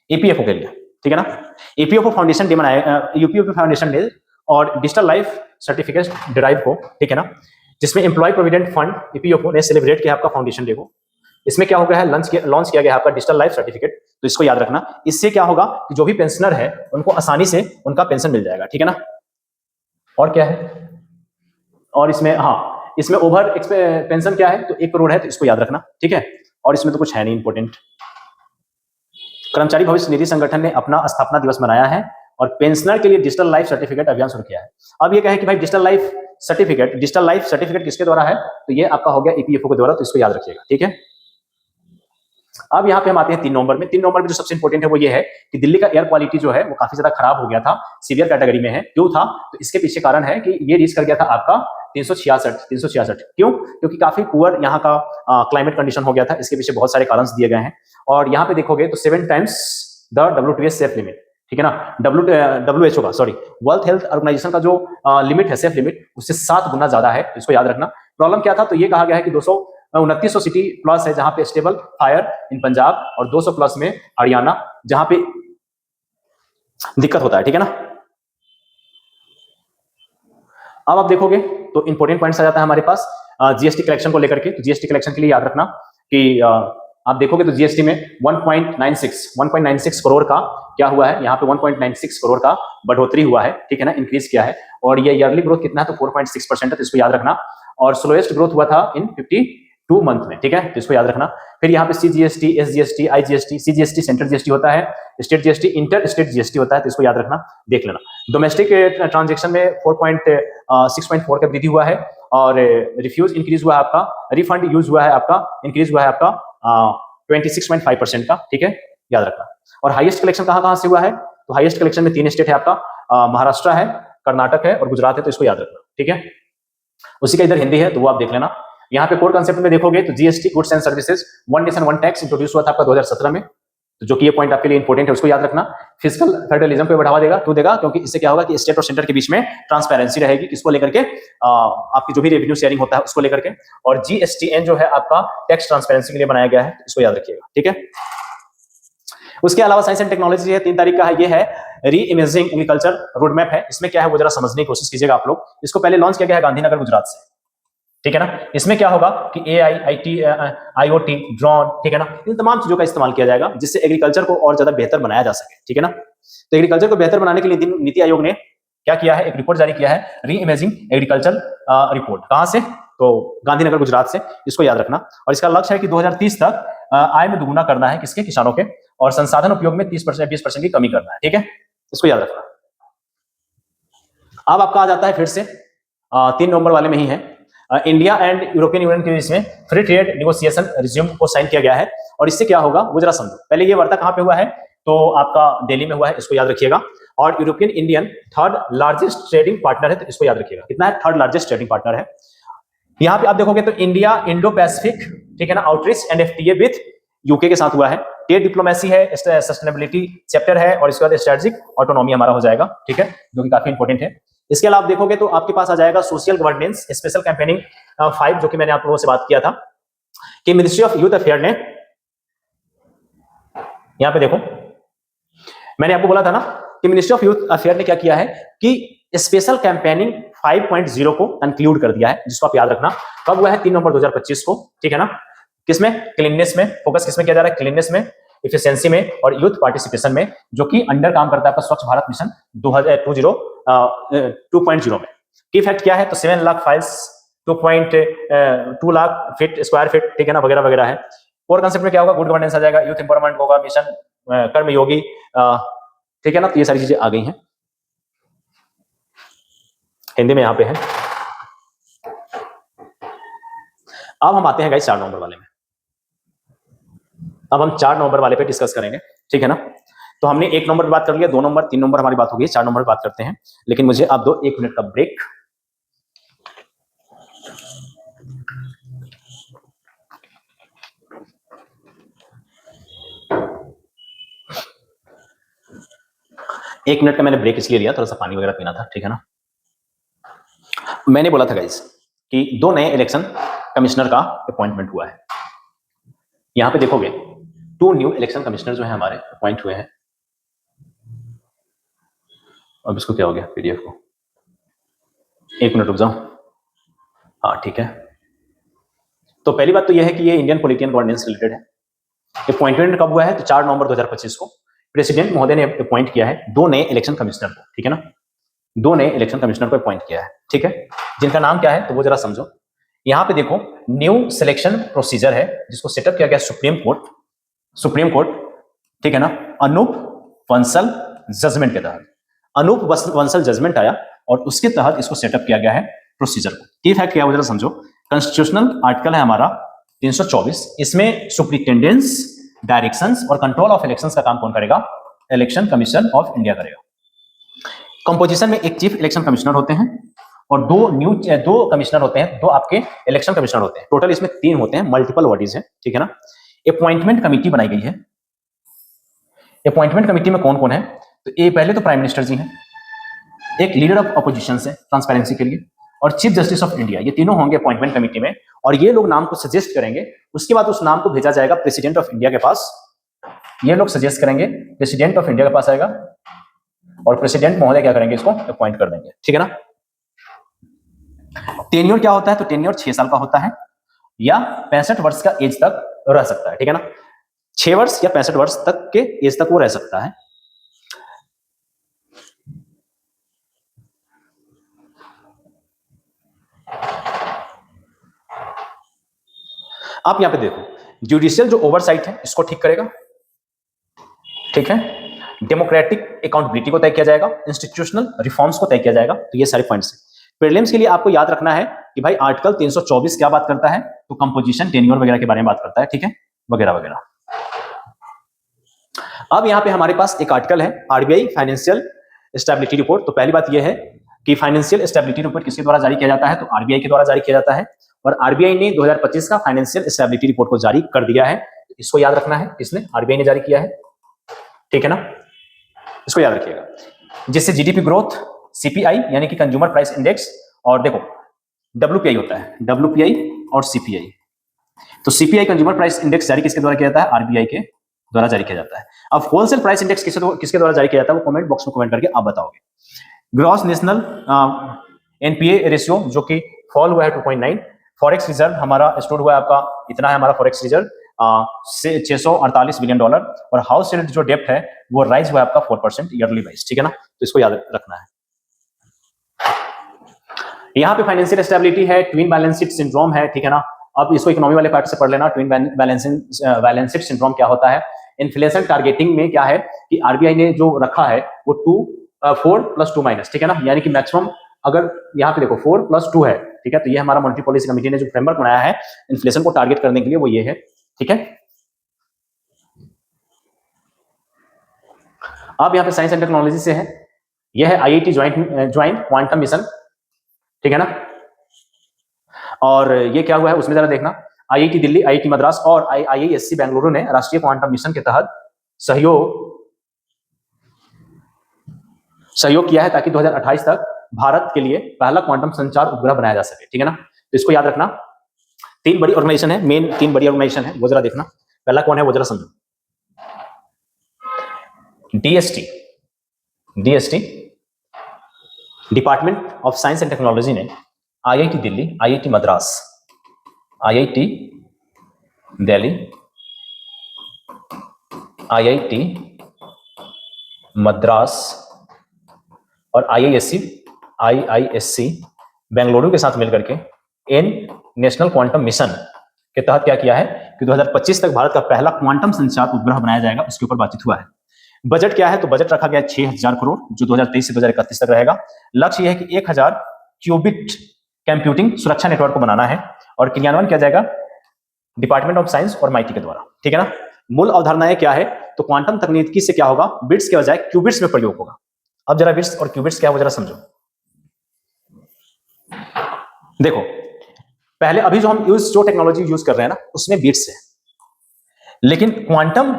ईपीएफओ के लिए, ठीक है ना। ईपीएफओ फाउंडेशन डे मनाया, यूपीएफओ फाउंडेशन डे और डिजिटल लाइफ सर्टिफिकेट ड्राइव को, ठीक है ना, जिसमें एम्प्लॉय प्रोविडेंट फंड ईपीएफओ ने सेलिब्रेट किया आपका फाउंडेशन डे को। इसमें क्या हो गया है, लॉन्च किया गया है आपका डिजिटल लाइफ सर्टिफिकेट। तो इसको याद रखना, इससे क्या होगा कि जो भी पेंशनर है उनको आसानी से उनका पेंशन मिल जाएगा, ठीक है ना। और क्या है, और इसमें, हाँ, इसमें ओवर पेंशन क्या है, तो 1 करोड़ है, तो इसको याद रखना, ठीक है। और इसमें तो कुछ है नहीं इंपॉर्टेंट। कर्मचारी भविष्य निधि संगठन ने अपना स्थापना दिवस मनाया है और पेंशनर के लिए डिजिटल लाइफ सर्टिफिकेट अभियान शुरू किया है। अब ये कहे कि भाई डिजिटल लाइफ सर्टिफिकेट किसके द्वारा है, तो ये आपका हो गया ईपीएफओ के द्वारा, तो इसको याद रखिएगा, ठीक है। अब यहाँ पे हम आते हैं 3 नवंबर में। 3 नवंबर में जो सबसे इंपॉर्टेंट है वो ये है कि दिल्ली का एयर क्वालिटी जो है वो काफी ज्यादा खराब हो गया था, सीवियर कैटेगरी में है। क्यों था, तो इसके पीछे कारण है कि ये रीच कर गया था आपका 366। क्यों, क्योंकि काफी पुअर यहाँ का क्लाइमेट कंडीशन हो गया था। इसके पीछे बहुत सारे कारण दिए गए हैं। और यहाँ पे देखोगे तो 7 times the WTO safe limit, ठीक है ना, WHO का, सॉरी, वर्ल्ड हेल्थ ऑर्गेनाइजेशन का जो लिमिट है, सेफ लिमिट, उससे 7 गुना ज्यादा है। इसको याद रखना। प्रॉब्लम क्या था, तो ये कहा गया है कि 2900 सिटी प्लस है जहां पे स्टेबल फायर इन पंजाब, और 200 प्लस में हरियाणा, जहां पे दिक्कत होता है, ठीक है ना। अब आप देखोगे तो इंपॉर्टेंट पॉइंट्स आ जाता है हमारे पास जीएसटी कलेक्शन को लेकर के। तो जीएसटी कलेक्शन के लिए याद रखना कि आप देखोगे तो जीएसटी में 1.96 करोड़ का क्या हुआ है, यहाँ पे 1.96 करोड़ का बढ़ोतरी हुआ है, ठीक है ना, इंक्रीज किया है। और ये ईयरली ग्रोथ कितना है, तो 4.6% है, तो इसको याद रखना। और स्लोएस्ट ग्रोथ हुआ था इन 52 मंथ में, ठीक है, तो इसको याद रखना। फिर यहाँ पे CGST, SGST, IGST, CGST central GST होता है, state GST, inter state GST होता है, तो इसको याद रखना, देख लेना। डोमेस्टिक ट्रांजेक्शन में 6.4 का वृद्धि हुआ है, और रिफ्यूज इंक्रीज हुआ है आपका, रिफंड यूज हुआ है आपका, इंक्रीज हुआ है आपका 26.5% का, ठीक है, याद रखना। और हाईएस्ट कलेक्शन कहां से हुआ है, तो हाईएस्ट कलेक्शन में 3 स्टेट है आपका, महाराष्ट्र है, कर्नाटक है और गुजरात है, तो इसको याद रखना, ठीक है। उसी का इधर हिंदी है, तो वो आप देख लेना। यहाँ पे कोर कंसेप्ट में देखोगे तो GST goods and services, one nation one tax introduce हुआ था आपका 2017 में, तो जो कि ये पॉइंट आपके लिए इंपॉर्टेंट है, उसको याद रखना। फिजिकल फेडरलिज्म को बढ़ावा देगा, क्यों देगा, क्योंकि इससे क्या होगा कि स्टेट और सेंटर के बीच में ट्रांसपेरेंसी रहेगी, किसको लेकर के, आपकी जो भी रेवेन्यू शेयरिंग होता है उसको लेकर के। और जीएसटीएन जो है आपका टैक्स ट्रांसपेरेंसी के लिए बनाया गया है, इसको याद रखिएगा, ठीक है। उसके अलावा साइंस एंड टेक्नोलॉजी है, 3 तारीख का है, ये है री इमेजिंग एग्रीकल्चर रोड मैप है। इसमें क्या है वो जरा समझने की कोशिश कीजिएगा आप लोग। इसको पहले लॉन्च किया गया है गांधीनगर गुजरात से, ठीक है ना। इसमें क्या होगा कि एआई, आईटी, आईओटी, ड्रोन, ठीक है ना, इन तमाम चीजों का इस्तेमाल किया जाएगा, जिससे एग्रीकल्चर को और ज्यादा बेहतर बनाया जा सके, ठीक है ना। तो एग्रीकल्चर को बेहतर बनाने के लिए नीति आयोग ने क्या किया है, एक रिपोर्ट जारी किया है, री इमेजिंग एग्रीकल्चर रिपोर्ट। कहां से, तो गांधीनगर गुजरात से, इसको याद रखना। और इसका लक्ष्य है कि 2030 तक आय में दुगुना करना है, किसके, किसानों के, और संसाधन उपयोग में 30% 20% की कमी करना है, ठीक है, इसको याद रखना। अब आपका आ जाता है फिर से 3 नवंबर वाले में ही है, इंडिया एंड यूरोपियन यूनियन के बीच में फ्री ट्रेड नेगोशिएशन रिज्यूम को साइन किया गया है। और इससे क्या होगा वो जरा समझो। पहले ये वार्ता कहां पे हुआ है, तो आपका दिल्ली में हुआ है, इसको याद रखिएगा। और European Indian 3rd largest trading partner है, तो इसको याद रखिएगा, कितना है, 3rd लार्जेस्ट ट्रेडिंग पार्टनर है। यहां पे आप देखोगे तो इंडिया इंडो पैसिफिक, ठीक है ना, outreach and FTA with UK के साथ हुआ है। ट्रेड डिप्लोमेसी है, सस्टेनेबिलिटी चैप्टर है, और इसके बाद स्ट्रेटेजिक ऑटोनॉमी हमारा हो जाएगा, ठीक है, जो कि काफी इंपॉर्टेंट है। इसके अलावा आप देखोगे तो आपके पास आ जाएगा सोशल गवर्नेंस स्पेशल कैंपेनिंग 5, जो कि मैंने आप लोगों से बात किया था कि मिनिस्ट्री ऑफ यूथ अफेयर ने, यहां पे देखो मैंने आपको बोला था ना कि मिनिस्ट्री ऑफ यूथ अफेयर ने क्या किया है कि स्पेशल कैंपेनिंग 5.0 को कंक्लूड कर दिया है, जिसको आप याद रखना। कब हुआ है, 3 नवंबर 2025 को, ठीक है ना। किसमें, क्लीननेस में, फोकस किसमें किया जा रहा है, क्लीननेस में, इफिशिएंसी में और यूथ पार्टिसिपेशन में, जो कि अंडर काम करता है आपका स्वच्छ भारत मिशन 2.0 में। की फैक्ट क्या है, तो 7 lakh files, 2.2 lakh square feet, ठीक है ना, वगैरह वगैरह है। कोर कंसेप्ट में क्या होगा, गुड गवर्नेंस आ जाएगा, यूथ एम्पावरमेंट होगा, मिशन कर्मयोगी, ठीक है ना, तो ये सारी चीजें आ गई हैं, हिंदी में यहां पे है। अब हम आते हैं गाइस 4 नवंबर वाले में। अब हम 4 नवंबर वाले पे डिस्कस करेंगे, ठीक है ना। तो हमने 1 नवंबर बात कर लिया, 2 नवंबर, 3 नवंबर हमारी बात हो गई, 4 नवंबर बात करते हैं। लेकिन मुझे आप दो 1 मिनट का ब्रेक। एक मिनट का मैंने ब्रेक इसलिए लिया, थोड़ा सा पानी वगैरह पीना था, ठीक है ना। मैंने बोला था गाइस कि 2 नए इलेक्शन कमिश्नर का अपॉइंटमेंट हुआ है। यहां पे देखोगे 2 न्यू इलेक्शन कमिश्नर जो है हमारे अपॉइंट हुए हैं। अब इसको क्या हो गया, पीडीएफ को 1 मिनट रुक जाओ, हाँ ठीक है। तो पहली बात तो यह है कि ये इंडियन पॉलिटिकल गवर्नेंस रिलेटेड है। अपॉइंटमेंट कब हुआ है, तो 4 नवंबर 2025 को प्रेसिडेंट महोदय ने अपॉइंट किया है 2 नए इलेक्शन कमिश्नर को, ठीक है ना। 2 नए इलेक्शन कमिश्नर को अपॉइंट किया है, ठीक है, जिनका नाम क्या है, तो वो जरा समझो। यहां पे देखो न्यू सिलेक्शन प्रोसीजर है, जिसको सेटअप किया गया सुप्रीम कोर्ट, ठीक है ना, अनूप बंसल जजमेंट के तहत। अनूप बंसल जजमेंट आया और उसके तहत इसको सेटअप किया गया है प्रोसीजर को। की फैक्ट क्या है वो जरा समझो। कॉन्स्टिट्यूशनल आर्टिकल है हमारा 324, इसमें सुपरिटेंडेंस, डायरेक्शंस और कंट्रोल ऑफ इलेक्शंस का काम कौन करेगा, इलेक्शन कमीशन ऑफ इंडिया करेगा। कंपोजिशन में एक चीफ इलेक्शन कमिश्नर होते हैं और 2 कमिश्नर होते हैं, 2 आपके इलेक्शन कमिश्नर होते हैं। टोटल इसमें 3 होते हैं, मल्टीपल बॉडीज हैं, ठीक है ना। अपॉइंटमेंट कमेटी बनाई गई है। अपॉइंटमेंट कमेटी में कौन कौन है, तो ये पहले तो प्राइम मिनिस्टर जी हैं, एक लीडर ऑफ अपोजिशन है ट्रांसपेरेंसी के लिए, और चीफ जस्टिस ऑफ इंडिया, ये तीनों होंगे अपॉइंटमेंट कमेटी में। और ये लोग नाम को सजेस्ट करेंगे, उसके बाद उस नाम को भेजा जाएगा प्रेसिडेंट ऑफ इंडिया के पास। ये लोग सजेस्ट करेंगे, प्रेसिडेंट ऑफ इंडिया के पास आएगा और प्रेसिडेंट महोदय क्या करेंगे, इसको अपॉइंट कर देंगे, ठीक है ना। टेन्योर क्या होता है? तो टेन्योर 6 साल का होता है या 65 वर्ष का एज तक रह सकता है, ठीक है ना। 6 वर्ष या 65 वर्ष तक के एज तक वो रह सकता है। आप यहां पे देखो, जुडिशियल जो ओवरसाइट है इसको ठीक करेगा, ठीक है। डेमोक्रेटिक अकाउंटेबिलिटी को तय किया जाएगा, इंस्टीट्यूशनल रिफॉर्म्स को तय किया जाएगा। तो ये सारे पॉइंट्स हैं। प्रीलिम्स के लिए आपको याद रखना है कि भाई आर्टिकल 324 क्या बात करता है? तो कंपोजिशन, टेन्योर वगैरह के बारे में बात करता है, ठीक है, वगैरह वगैरह। अब यहां पे हमारे पास एक आर्टिकल है, आरबीआई फाइनेंशियल स्टेबिलिटी रिपोर्ट। तो पहली बात यह है कि फाइनेंशियल स्टेबिलिटी रिपोर्ट किसके द्वारा जारी किया जाता है? तो आरबीआई के द्वारा जारी किया जाता है। और आरबीआई ने 2025 का फाइनेंशियल स्टेबिलिटी रिपोर्ट को जारी कर दिया है। इसको याद रखना है, किसने? आरबीआई ने जारी किया है, ठीक है ना, इसको याद रखिएगा। जिससे जीडीपी ग्रोथ, सीपीआई यानी कि कंज्यूमर प्राइस इंडेक्स, और देखो डब्ल्यूपीआई होता है, डब्ल्यूपीआई और सीपीआई। तो सीपीआई कंज्यूमर प्राइस इंडेक्स जारी किसके द्वारा किया जाता है? आरबीआई के द्वारा जारी किया जाता है। अब होलसेल प्राइस इंडेक्स किसके द्वारा जारी किया जाता है? वो कमेंट बॉक्स में कमेंट करके आप बताओगे। ग्रॉस नेशनल एनपीए रेशियो जो कि फॉल हुआ है 2.9। फॉरेक्स रिजर्व हमारा स्टोर हुआ है आपका, इतना है हमारा फॉरेक्स रिजर्व से $648 बिलियन। और हाउस होल्ड जो डेप्ट है वो राइज हुआ है आपका 4% ईयरली वाइज, ठीक है ना। तो इसको याद रखना है। यहाँ पे फाइनेंशियल स्टेबिलिटी है, ट्विन बैलेंस शीट सिंड्रोम है, ठीक है ना। अब इसको इकोनॉमी वाले पार्ट से पढ़ लेना। ट्विन बैलेंस शीट सिंड्रोम क्या होता है? इन्फ्लेशन टारगेटिंग में क्या है कि आरबीआई ने जो रखा है वो 4 + 2-, ठीक है ना, यानी कि मैक्सिमम अगर यहाँ पे देखो 4 + 2 है, ठीक है। तो ये हमारा मॉनेटरी पॉलिसी कमेटी ने जो फ्रेमवर्क बनाया है इन्फ्लेशन को टारगेट करने के लिए वो ये है, ठीक है। अब यहाँ पे साइंस एंड टेक्नोलॉजी से है, यह है आईआईटी ज्वाइंट क्वांटम मिशन, ठीक है ना। और ये क्या हुआ है उसमें जरा देखना। आईआईटी दिल्ली, आईआईटी मद्रास और आईआईएससी बेंगलुरु ने राष्ट्रीय क्वांटम मिशन के तहत सहयोग किया है ताकि 2028 तक भारत के लिए पहला क्वांटम संचार उपग्रह बनाया जा सके, ठीक है ना। तो इसको याद रखना। 3 बड़ी ऑर्गेनाइजेशन है, मेन 3 बड़ी ऑर्गेनाइजेशन है, वो जरा देखना। पहला कौन है वो जरा समझो। DST department of science and technology ने IIT Delhi, IIT Madras, IIT Delhi, IIT Madras और आईआईएससी बेंगलुरु के साथ मिलकर के नेशनल क्वांटम मिशन के तहत क्या किया है कि 2025 तक भारत का पहला क्वांटम संचार उपग्रह बनाया जाएगा, उसके ऊपर बातचीत हुआ है। बजट क्या है? तो बजट रखा गया 6000 करोड़ जो 2023 से 2031 तक रहेगा। लक्ष्य यह है कि 1000 क्यूबिट कंप्यूटिंग सुरक्षा नेटवर्क को बनाना है और क्रियान्वयन किया जाएगा डिपार्टमेंट ऑफ साइंस और माइटी के द्वारा, ठीक है ना। मूल अवधारणाएं क्या है? तो क्वांटम तकनीकी से क्या होगा? बिट्स के बजाय क्यूबिट्स में प्रयोग होगा। अब जरा बिट्स और क्यूबिट्स क्या है वो जरा समझो। देखो पहले अभी जो हम जो टेक्नोलॉजी यूज कर रहे हैं ना उसमें बिट्स है, लेकिन क्वांटम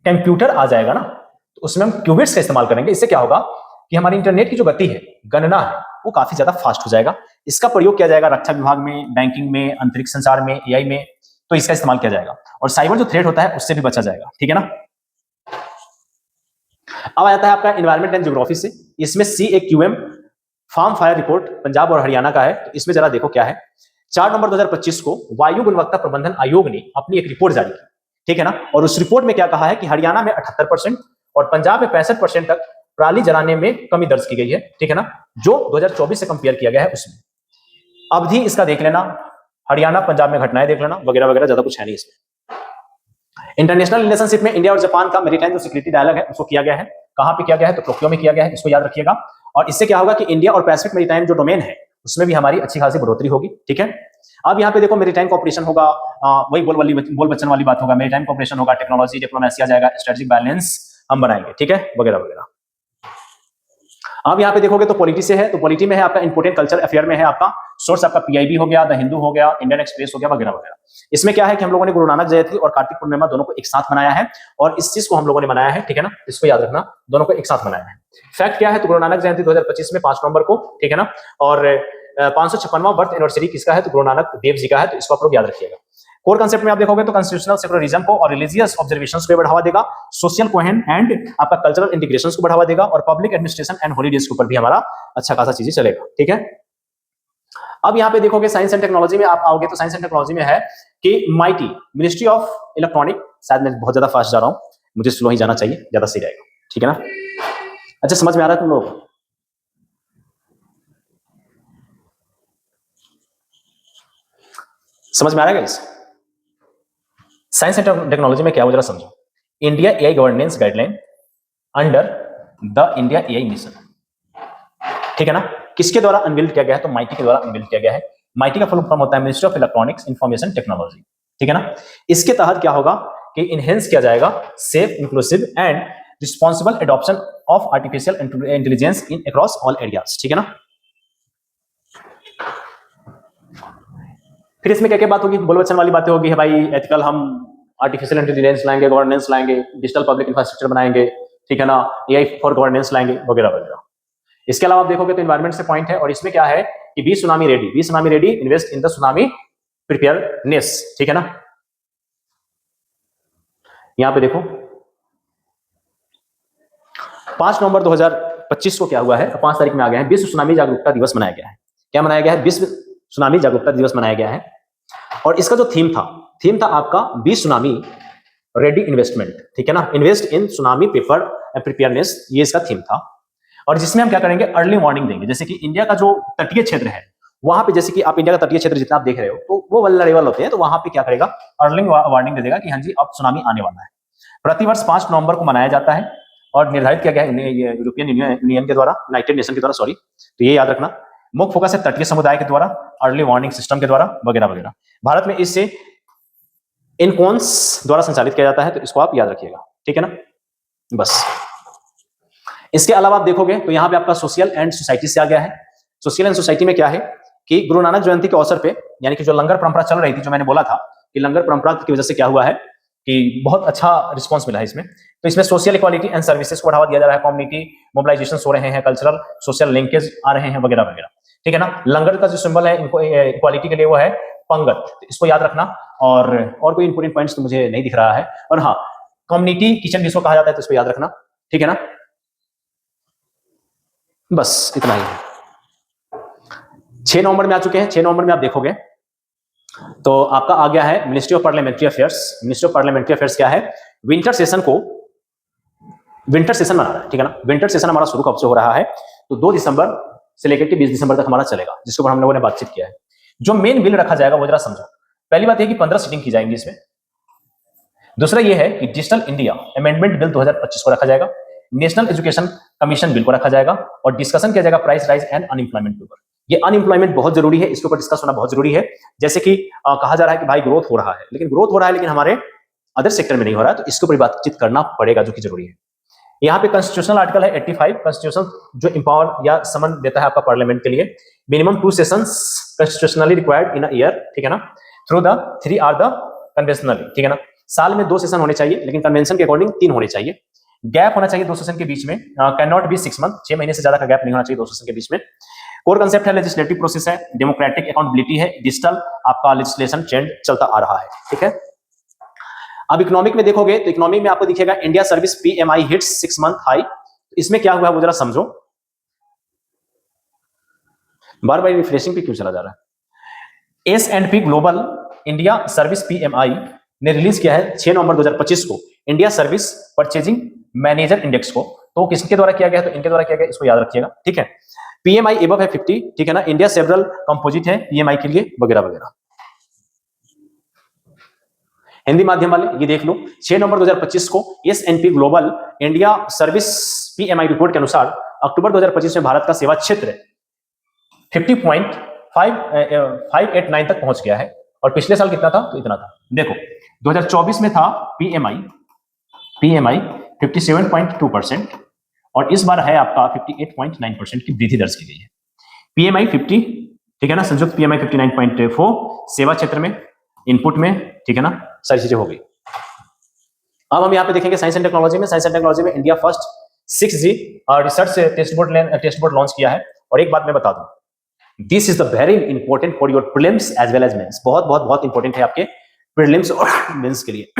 कंप्यूटर आ जाएगा ना तो उसमें हम क्यूबिट्स का इस्तेमाल करेंगे। इससे क्या होगा कि हमारी इंटरनेट की जो गति है, गणना है, वो काफी ज्यादा फास्ट हो जाएगा। इसका प्रयोग किया जाएगा रक्षा विभाग में, बैंकिंग में, अंतरिक्ष संचार में, एआई में, तो इसका इस्तेमाल किया जाएगा और साइबर जो थ्रेट होता है उससे भी बचा जाएगा, ठीक है ना। अब आ जाता है आपका एनवायरमेंट एंड ज्योग्राफी से। इसमें CAQM farm fire report Punjab और हरियाणा का है। तो इसमें जरा देखो क्या है। 4 नवंबर 2025 को वायु गुणवत्ता प्रबंधन आयोग ने अपनी एक रिपोर्ट जारी की, ठीक है ना। और उस रिपोर्ट में क्या कहा है कि हरियाणा में 78% और पंजाब में 65% तक पराली जलाने में कमी दर्ज की गई है, ठीक है ना, जो 2024 से कंपेयर किया गया है उसमें। अवधि इसका देख लेना, हरियाणा पंजाब में घटनाएं देख लेना, वगैरह वगैरह, ज्यादा कुछ है नहीं इसमें। इंटरनेशनल रिलेशनशिप में इंडिया और जापान का मैरीटाइम जो सिक्योरिटी डायलॉग है उसको किया गया है। कहां पे किया गया है? तो टोक्यो में किया गया है, इसको याद रखिएगा। और इससे क्या होगा कि इंडिया और पैसिफिक मैरीटाइम जो डोमेन है उसमें भी हमारी अच्छी खासी बढ़ोतरी होगी, ठीक है। अब यहाँ पे देखो मैरीटाइम कॉर्पोरेशन होगा, वही बोल बच्चन वाली बात होगा, मैरीटाइम कॉर्पोरेशन होगा, टेक्नोलॉजी डिप्लोमेसी आ जाएगा, स्ट्रेटेजिक बैलेंस हम बनाएंगे, ठीक है, वगैरह वगैरह। अब यहाँ पे देखोगे तो पॉलिटी से है, तो पॉलिटी में है आपका इंपोर्टेंट कल्चर अफेयर में है आपका सोर्स आपका PIB हो गया, द हिंदू हो गया, इंडियन एक्सप्रेस हो गया, वगैरह वगैरह। इसमें क्या है कि हम लोगों ने गुरु नानक जयंती और कार्तिक पूर्णिमा दोनों को एक साथ मनाया है और इस चीज को हम लोगों ने मनाया है, ठीक है ना, इसको याद रखना, दोनों को एक साथ मनाया है। फैक्ट क्या है? तो गुरु नानक जयंती 2025 में 5 नवंबर को, ठीक है ना, और 556वां बर्थ एनिवर्सरी किसका है? तो गुरु नानक देव जी का है, तो इसको आप लोग याद रखिएगा। कोर कंसेप्ट में आप देखोगे तो कॉन्स्टिट्यूशनल सेक्युलरिज्म को और रिलीजियस ऑब्जर्वेशंस को बढ़ावा देगा, सोशल कोहेन एंड आपका कल्चरल इंटीग्रेशंस को बढ़ावा देगा और पब्लिक एडमिनिस्ट्रेशन एंड हॉलीडेज के ऊपर भी हमारा अच्छा खासा चीजें चलेगा, ठीक है। अब यहाँ पे देखोगे साइंस एंड टेक्नोलॉजी में आप आओगे तो साइंस एंड टेक्नोलॉजी में है कि माइटी मिनिस्ट्री ऑफ इलेक्ट्रॉनिक, शायद मैं बहुत ज्यादा फास्ट जा रहा हूं, मुझे स्लो ही जाना चाहिए, ज्यादा सही रहेगा, ठीक है ना? अच्छा, समझ में आ रहा है तुम लोग? समझ में आ रहा है गाइस? साइंस एंड टेक्नोलॉजी में क्या हो जरा समझो। India AI governance guideline under the India AI mission, ठीक है ना? किसके द्वारा अनबिल्ड किया गया है? तो माइटी के द्वारा अनबिल्ड किया गया है। माइटी का फुल फॉर्म होता है ministry of electronics information technology, ठीक है ना? इसके तहत क्या होगा कि इनहेंस किया जाएगा safe, inclusive and responsible adoption of artificial intelligence in across all areas, ठीक है ना? फिर इसमें क्या क्या बात होगी? बोलो बच्चन वाली बातें होगी है भाई, एथिकल हम आर्टिफिशियल इंटेलिजेंस लाएंगे, गवर्नेंस लाएंगे, डिजिटल पब्लिक इंफ्रास्ट्रक्चर बनाएंगे, ठीक है ना? एआई फॉर गवर्नेंस लाएंगे, वगैरह वगैरह। इसके अलावा आप देखोगे तो इन्वायरमेंट से पॉइंट है, और इसमें क्या है कि be tsunami ready invest in the tsunami preparedness, ठीक है ना? यहां पे देखो 5 नवंबर 2025 को क्या हुआ है, 5 तारीख में आ गया है, विश्व सुनामी जागरूकता दिवस मनाया गया है। क्या मनाया गया है? विश्व सुनामी जागरूकता दिवस मनाया गया है। और इसका जो थीम था आपका बी सुनामी रेडी इन्वेस्टमेंट, ठीक है ना? इन्वेस्ट इन सुनामी प्रिपेयरनेस, ये इसका थीम था। और जिसमें हम क्या करेंगे, अर्ली वार्निंग देंगे। जैसे कि इंडिया का जो तटीय क्षेत्र है वहां पे, जैसे कि आप इंडिया का तटीय क्षेत्र जितना आप देख रहे हो तो वो वल्नरेबल होते हैं, तो वहां पे क्या करेगा, अर्ली वार्निंग दे देगा कि हाँ जी अब सुनामी आने वाला है। प्रतिवर्ष 5 नवंबर को मनाया जाता है और निर्धारित किया गया है यूरोपियन यूनियन के द्वारा, यूनाइटेड नेशन के द्वारा, सॉरी, तो ये याद रखना। मुख्य फोकस है तटीय समुदाय के द्वारा, अर्ली वार्निंग सिस्टम के द्वारा, वगैरह वगैरह। भारत में इससे इनकॉन्स द्वारा संचालित किया जाता है, तो इसको आप याद रखिएगा, ठीक है ना? बस। इसके अलावा आप देखोगे तो यहाँ पे आपका सोशल एंड सोसाइटी से आ गया है। सोशल एंड सोसाइटी में क्या है कि गुरु नानक जयंती के अवसर पे, यानी कि जो लंगर परंपरा चल रही थी, जो मैंने बोला था कि लंगर परंपरा की वजह से क्या हुआ है कि बहुत अच्छा रिस्पांस मिला है इसमें। तो इसमें सोशल इक्वालिटी एंड सर्विसेज को बढ़ावा दिया जा रहा है, कम्युनिटी मोबिलाइजेशन हो रहे हैं, कल्चरल सोशल लिंकेज आ रहे हैं, वगैरह वगैरह, ठीक है ना? लंगर का जो सिंबल है इक्वालिटी के लिए वो है पंगत, तो इसको याद रखना। और कोई इंपोर्टेंट पॉइंट्स तो मुझे नहीं दिख रहा है। और हाँ, कम्युनिटी किचन जिसको कहा जाता है, तो इसको याद रखना, ठीक है ना? बस इतना ही है। 6 नवंबर में आ चुके हैं। 6 नवंबर में आप देखोगे तो आपका आ गया है ministry of parliamentary affairs. Ministry of parliamentary affairs क्या है? विंटर सेशन मना रहा है, ठीक है ना? विंटर सेशन हमारा शुरू कब से हो रहा है? तो 2 दिसंबर से लेकर के 20 दिसंबर तक हमारा चलेगा, जिसके ऊपर हम लोगों ने बातचीत किया है। जो मेन बिल रखा जाएगा वो जरा समझो। पहली बात यह कि 15 सीटिंग की जाएंगी इसमें। दूसरा यह है कि डिजिटल इंडिया अमेंडमेंट बिल 2025 को रखा जाएगा, नेशनल एजुकेशन कमीशन बिल को रखा जाएगा, और डिस्कशन किया जाएगा प्राइस राइज एंड अनएम्प्लॉयमेंट के ऊपर। ये अनएम्प्लॉयमेंट बहुत जरूरी है, इसके ऊपर डिस्कस होना बहुत जरूरी है। जैसे कि कहा जा रहा है कि भाई ग्रोथ हो रहा है, लेकिन हमारे अदर सेक्टर में नहीं हो रहा है, तो इसके ऊपर बातचीत करना पड़ेगा, जो कि जरूरी है। यहाँ पे कॉन्स्टिट्यूशनल आर्टिकल है 85, कॉन्स्टिट्यूशन जो इंपावर या समन देता है आपका पार्लियामेंट के लिए। Minimum 2 sessions constitutionally required in a year, ठीक है ना? Through the 3 are the conventionally, ठीक है ना? साल में 2 सेशन होने चाहिए, लेकिन कन्वेंशन के अकॉर्डिंग 3 होने चाहिए। गैप होना चाहिए 2 सेशन के बीच में, कैन नॉट बी 6 मंथ, 6 महीने से ज्यादा का गैप नहीं होना चाहिए 2 सेशन के बीच में। कोर कंसेप्ट है लेजिस्लेटिव प्रोसेस है, डेमोक्रेटिक अकाउंटेबिलिटी है, डिजिटल आपका लेजिस्लेशन ट्रेंड चलता आ रहा है, ठीक है? अब इकोनॉमिक में देखोगे तो इकोनॉमिक में आपको दिखेगा India service PMI hits 6 month high. इसमें क्या हुआ है वो जरा समझो। बार बार रिफ्रेशिंग पे क्यों चला जा रहा है? S&P global India service PMI ने रिलीज किया है 6 नवंबर 2025 को India service purchasing manager index को। तो किसके द्वारा किया गया? तो इनके द्वारा किया गया, इसको याद रखिएगा, ठीक है? पीएमआई एबव है 50, ठीक है ना? इंडिया सेवरल कंपोजिट है पीएमआई के लिए, वगैरह वगैरह। हिंदी माध्यम वाले ये देख लो, 6 नवंबर 2025 को S&P global India service PMI report के अनुसार अक्टूबर 2025 में भारत का सेवा क्षेत्र 50.589 तक पहुंच गया है। और पिछले साल कितना था? तो इतना था। देखो 2024 में था पीएमआई 57.2%, और इस बार है आपका 58.9% की वृद्धि दर्ज की गई है। पीएमआई 50, ठीक है ना? संयुक्त पीएमआई 59.4 सेवा क्षेत्र में, इनपुट में, ठीक है ना? सारी चीजें हो गई। अब हम यहाँ पे देखेंगे साइंस एंड टेक्नोलॉजी में। साइंस एंड टेक्नोलॉजी में India first 6G research test board launch किया है। और एक बात मैं बता दूं, this is the very important for your prelims as well as mains. बहुत बहुत बहुत इंपॉर्टेंट है आपके प्रीलिम्स और मेंस के लिए।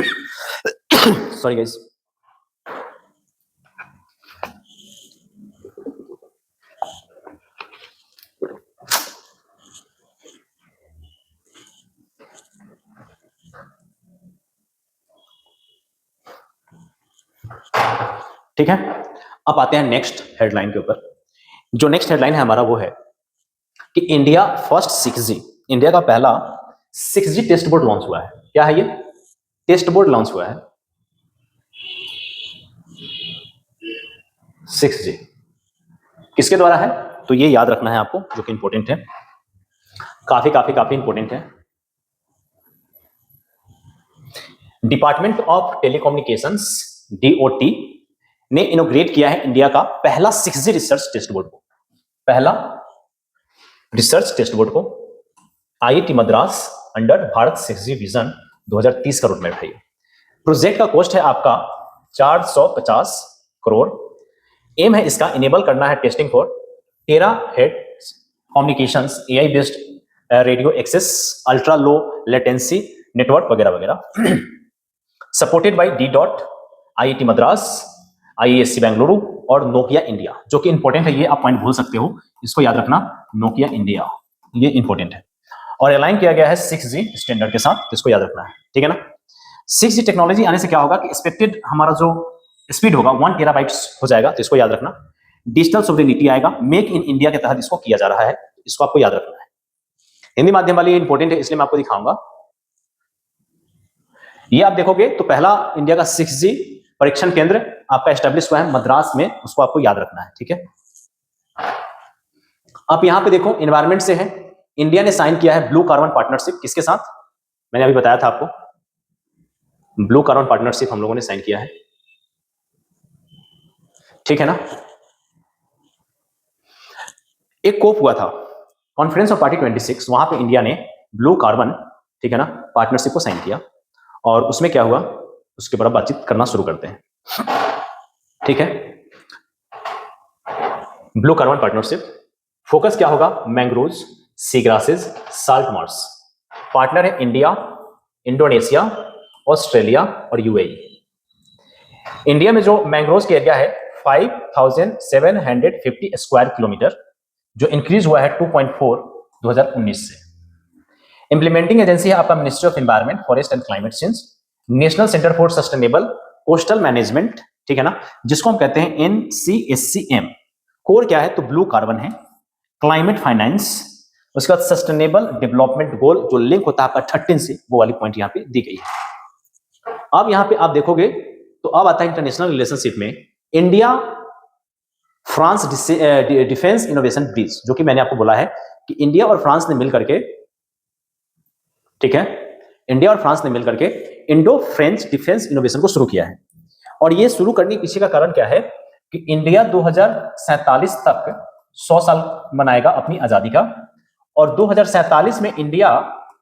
Sorry guys. ठीक है, अब आते हैं नेक्स्ट हेडलाइन के ऊपर। जो नेक्स्ट हेडलाइन है हमारा वो है कि इंडिया फर्स्ट 6G, इंडिया का पहला 6G टेस्ट बोर्ड लॉन्च हुआ है। क्या है ये? टेस्ट बोर्ड लॉन्च हुआ है 6G। किसके द्वारा है? तो ये याद रखना है आपको, जो कि इंपॉर्टेंट है, काफी काफी काफी इंपॉर्टेंट है। डिपार्टमेंट ऑफ टेलीकम्युनिकेशंस DOT ने इनोग्रेट किया है इंडिया का पहला 6G रिसर्च टेस्ट बोर्ड को, पहला रिसर्च टेस्ट बोर्ड को IIT Madras under Bharat 6G vision 2030 का रूट में उठाई। प्रोजेक्ट का कॉस्ट है आपका 450 करोड़। एम है इसका इनेबल करना है testing for terahertz communications, AI based radio access, ultra low latency network वगैरह वगैरह। Supported by D., IIT Madras, IISc Bengaluru और नोकिया इंडिया, जो कि इंपॉर्टेंट है, ये आप पॉइंट भूल सकते हो, इसको याद रखना, नोकिया इंडिया, ये इंपॉर्टेंट है। और अलाइन किया गया है 6G स्टैंडर्ड के साथ, इसको याद रखना है, ठीक है ना। 6G टेक्नोलॉजी आने से क्या होगा कि एक्सपेक्टेड हमारा जो स्पीड होगा 1 टेराबाइट्स हो जाएगा, तो इसको याद रखना। डिजिटल सॉवरेनिटी आएगा, मेक इन इंडिया के तहत इसको किया जा रहा है, इसको आपको याद रखना है। हिंदी माध्यम वाली इंपॉर्टेंट है, इसलिए मैं आपको दिखाऊंगा। ये आप देखोगे तो पहला इंडिया का 6G परीक्षण केंद्र आपका एस्टेब्लिश हुआ है मद्रास में, उसको आपको याद रखना है, ठीक है। आप यहां पे देखो एनवायरमेंट से है, इंडिया ने साइन किया है ब्लू कार्बन पार्टनरशिप, किसके साथ? मैंने अभी बताया था आपको, ब्लू कार्बन पार्टनरशिप हम लोगों ने साइन किया है, ठीक है ना। एक कोप हुआ था, कॉन्फ्रेंस ऑफ पार्टी 26, वहां पे इंडिया ने ब्लू कार्बन, ठीक है ना, पार्टनरशिप को साइन किया। और उसमें क्या हुआ, उसके ऊपर बातचीत करना शुरू करते हैं, ठीक है। ब्लू कार्बन पार्टनरशिप फोकस क्या होगा? मैंग्रोव्स, सी ग्रासेस, साल्ट मार्स। पार्टनर है इंडिया, इंडोनेशिया, ऑस्ट्रेलिया और UAE। इंडिया में जो मैंग्रोव्स का एरिया है 5750 स्क्वायर किलोमीटर, जो इंक्रीज हुआ है 2.4 2019 से। इंप्लीमेंटिंग एजेंसी है आपका ministry of environment, forest and climate change, national centre for sustainable coastal management, ठीक है ना, जिसको हम कहते हैं NCSCM। कोर क्या है? तो ब्लू कार्बन है, क्लाइमेट फाइनेंस, उसके बाद सस्टेनेबल डेवलपमेंट गोल, जो लिंक होता है आपका 13 से, वो वाली पॉइंट यहाँ पे दी गई है। अब यहाँ पे आप देखोगे तो अब आता है इंटरनेशनल रिलेशनशिप में India France defence innovation bridge, जो कि मैंने आपको बोला है कि इंडिया और फ्रांस ने मिलकर के, ठीक है, इंडिया और फ्रांस ने मिलकर के इंडो फ्रेंच डिफेंस इनोवेशन को शुरू किया है। और ये शुरू करने के पीछे का कारण क्या है कि इंडिया 2047 तक 100 साल मनाएगा अपनी आजादी का, और 2047 में इंडिया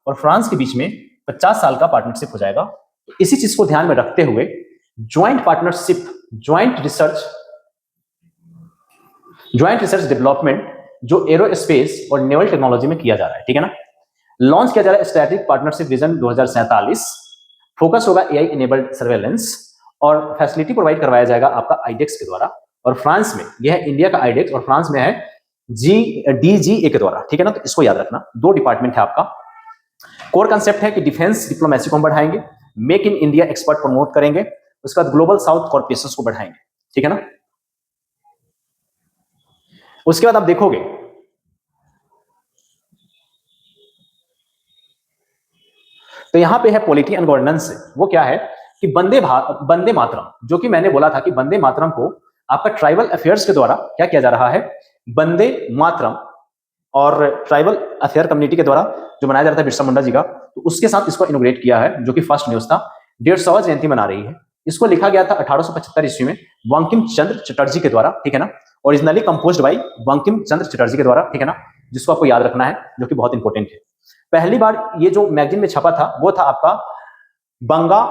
और फ्रांस के बीच में 50 साल का पार्टनरशिप हो जाएगा। तो इसी चीज को ध्यान में रखते हुए joint partnership, joint research development, जो एरोस्पेस और नेवल टेक्नोलॉजी में किया जा रहा है, ठीक है ना। लॉन्च किया जा रहा है स्ट्रेटेजिक पार्टनरशिप विजन 2047। फोकस होगा AI इनेबल्ड सर्वेलेंस, और फैसिलिटी प्रोवाइड करवाया जाएगा आपका आईडेक्स के द्वारा। और फ्रांस में यह है इंडिया का आईडेक्स, और फ्रांस में है DGA के द्वारा, ठीक है ना। तो इसको याद रखना, दो डिपार्टमेंट है आपका। कोर कंसेप्ट है कि डिफेंस डिप्लोमेसी को हम बढ़ाएंगे, make in India expert promote करेंगे, उसके बाद ग्लोबल साउथ कॉर्पोरेशंस को बढ़ाएंगे, ठीक है ना। उसके बाद आप देखोगे तो यहां पे है पॉलिटी एंड गवर्नेंस, वो क्या है कि वंदे मातरम, जो कि मैंने बोला था कि वंदे मातरम को आपका ट्राइबल अफेयर्स के द्वारा क्या किया जा रहा है, वंदे मातरम, और ट्राइबल अफेयर कम्युनिटी के द्वारा जो मनाया जा रहा था बिरसा मुंडा जी का, तो उसके साथ इसको इनोग्रेट किया है, जो कि फर्स्ट न्यूज था। 150वां जयंती मना रही है। इसको लिखा गया था 1875 ईस्वी में बंकिम चंद्र चटर्जी के द्वारा, ठीक है ना। Originally composed bye Bankim Chandra Chatterjee के द्वारा, ठीक है ना, जिसको आपको याद रखना है, जो कि बहुत इंपॉर्टेंट है। पहली बार ये जो मैगजीन में छपा था वो था आपका बंगा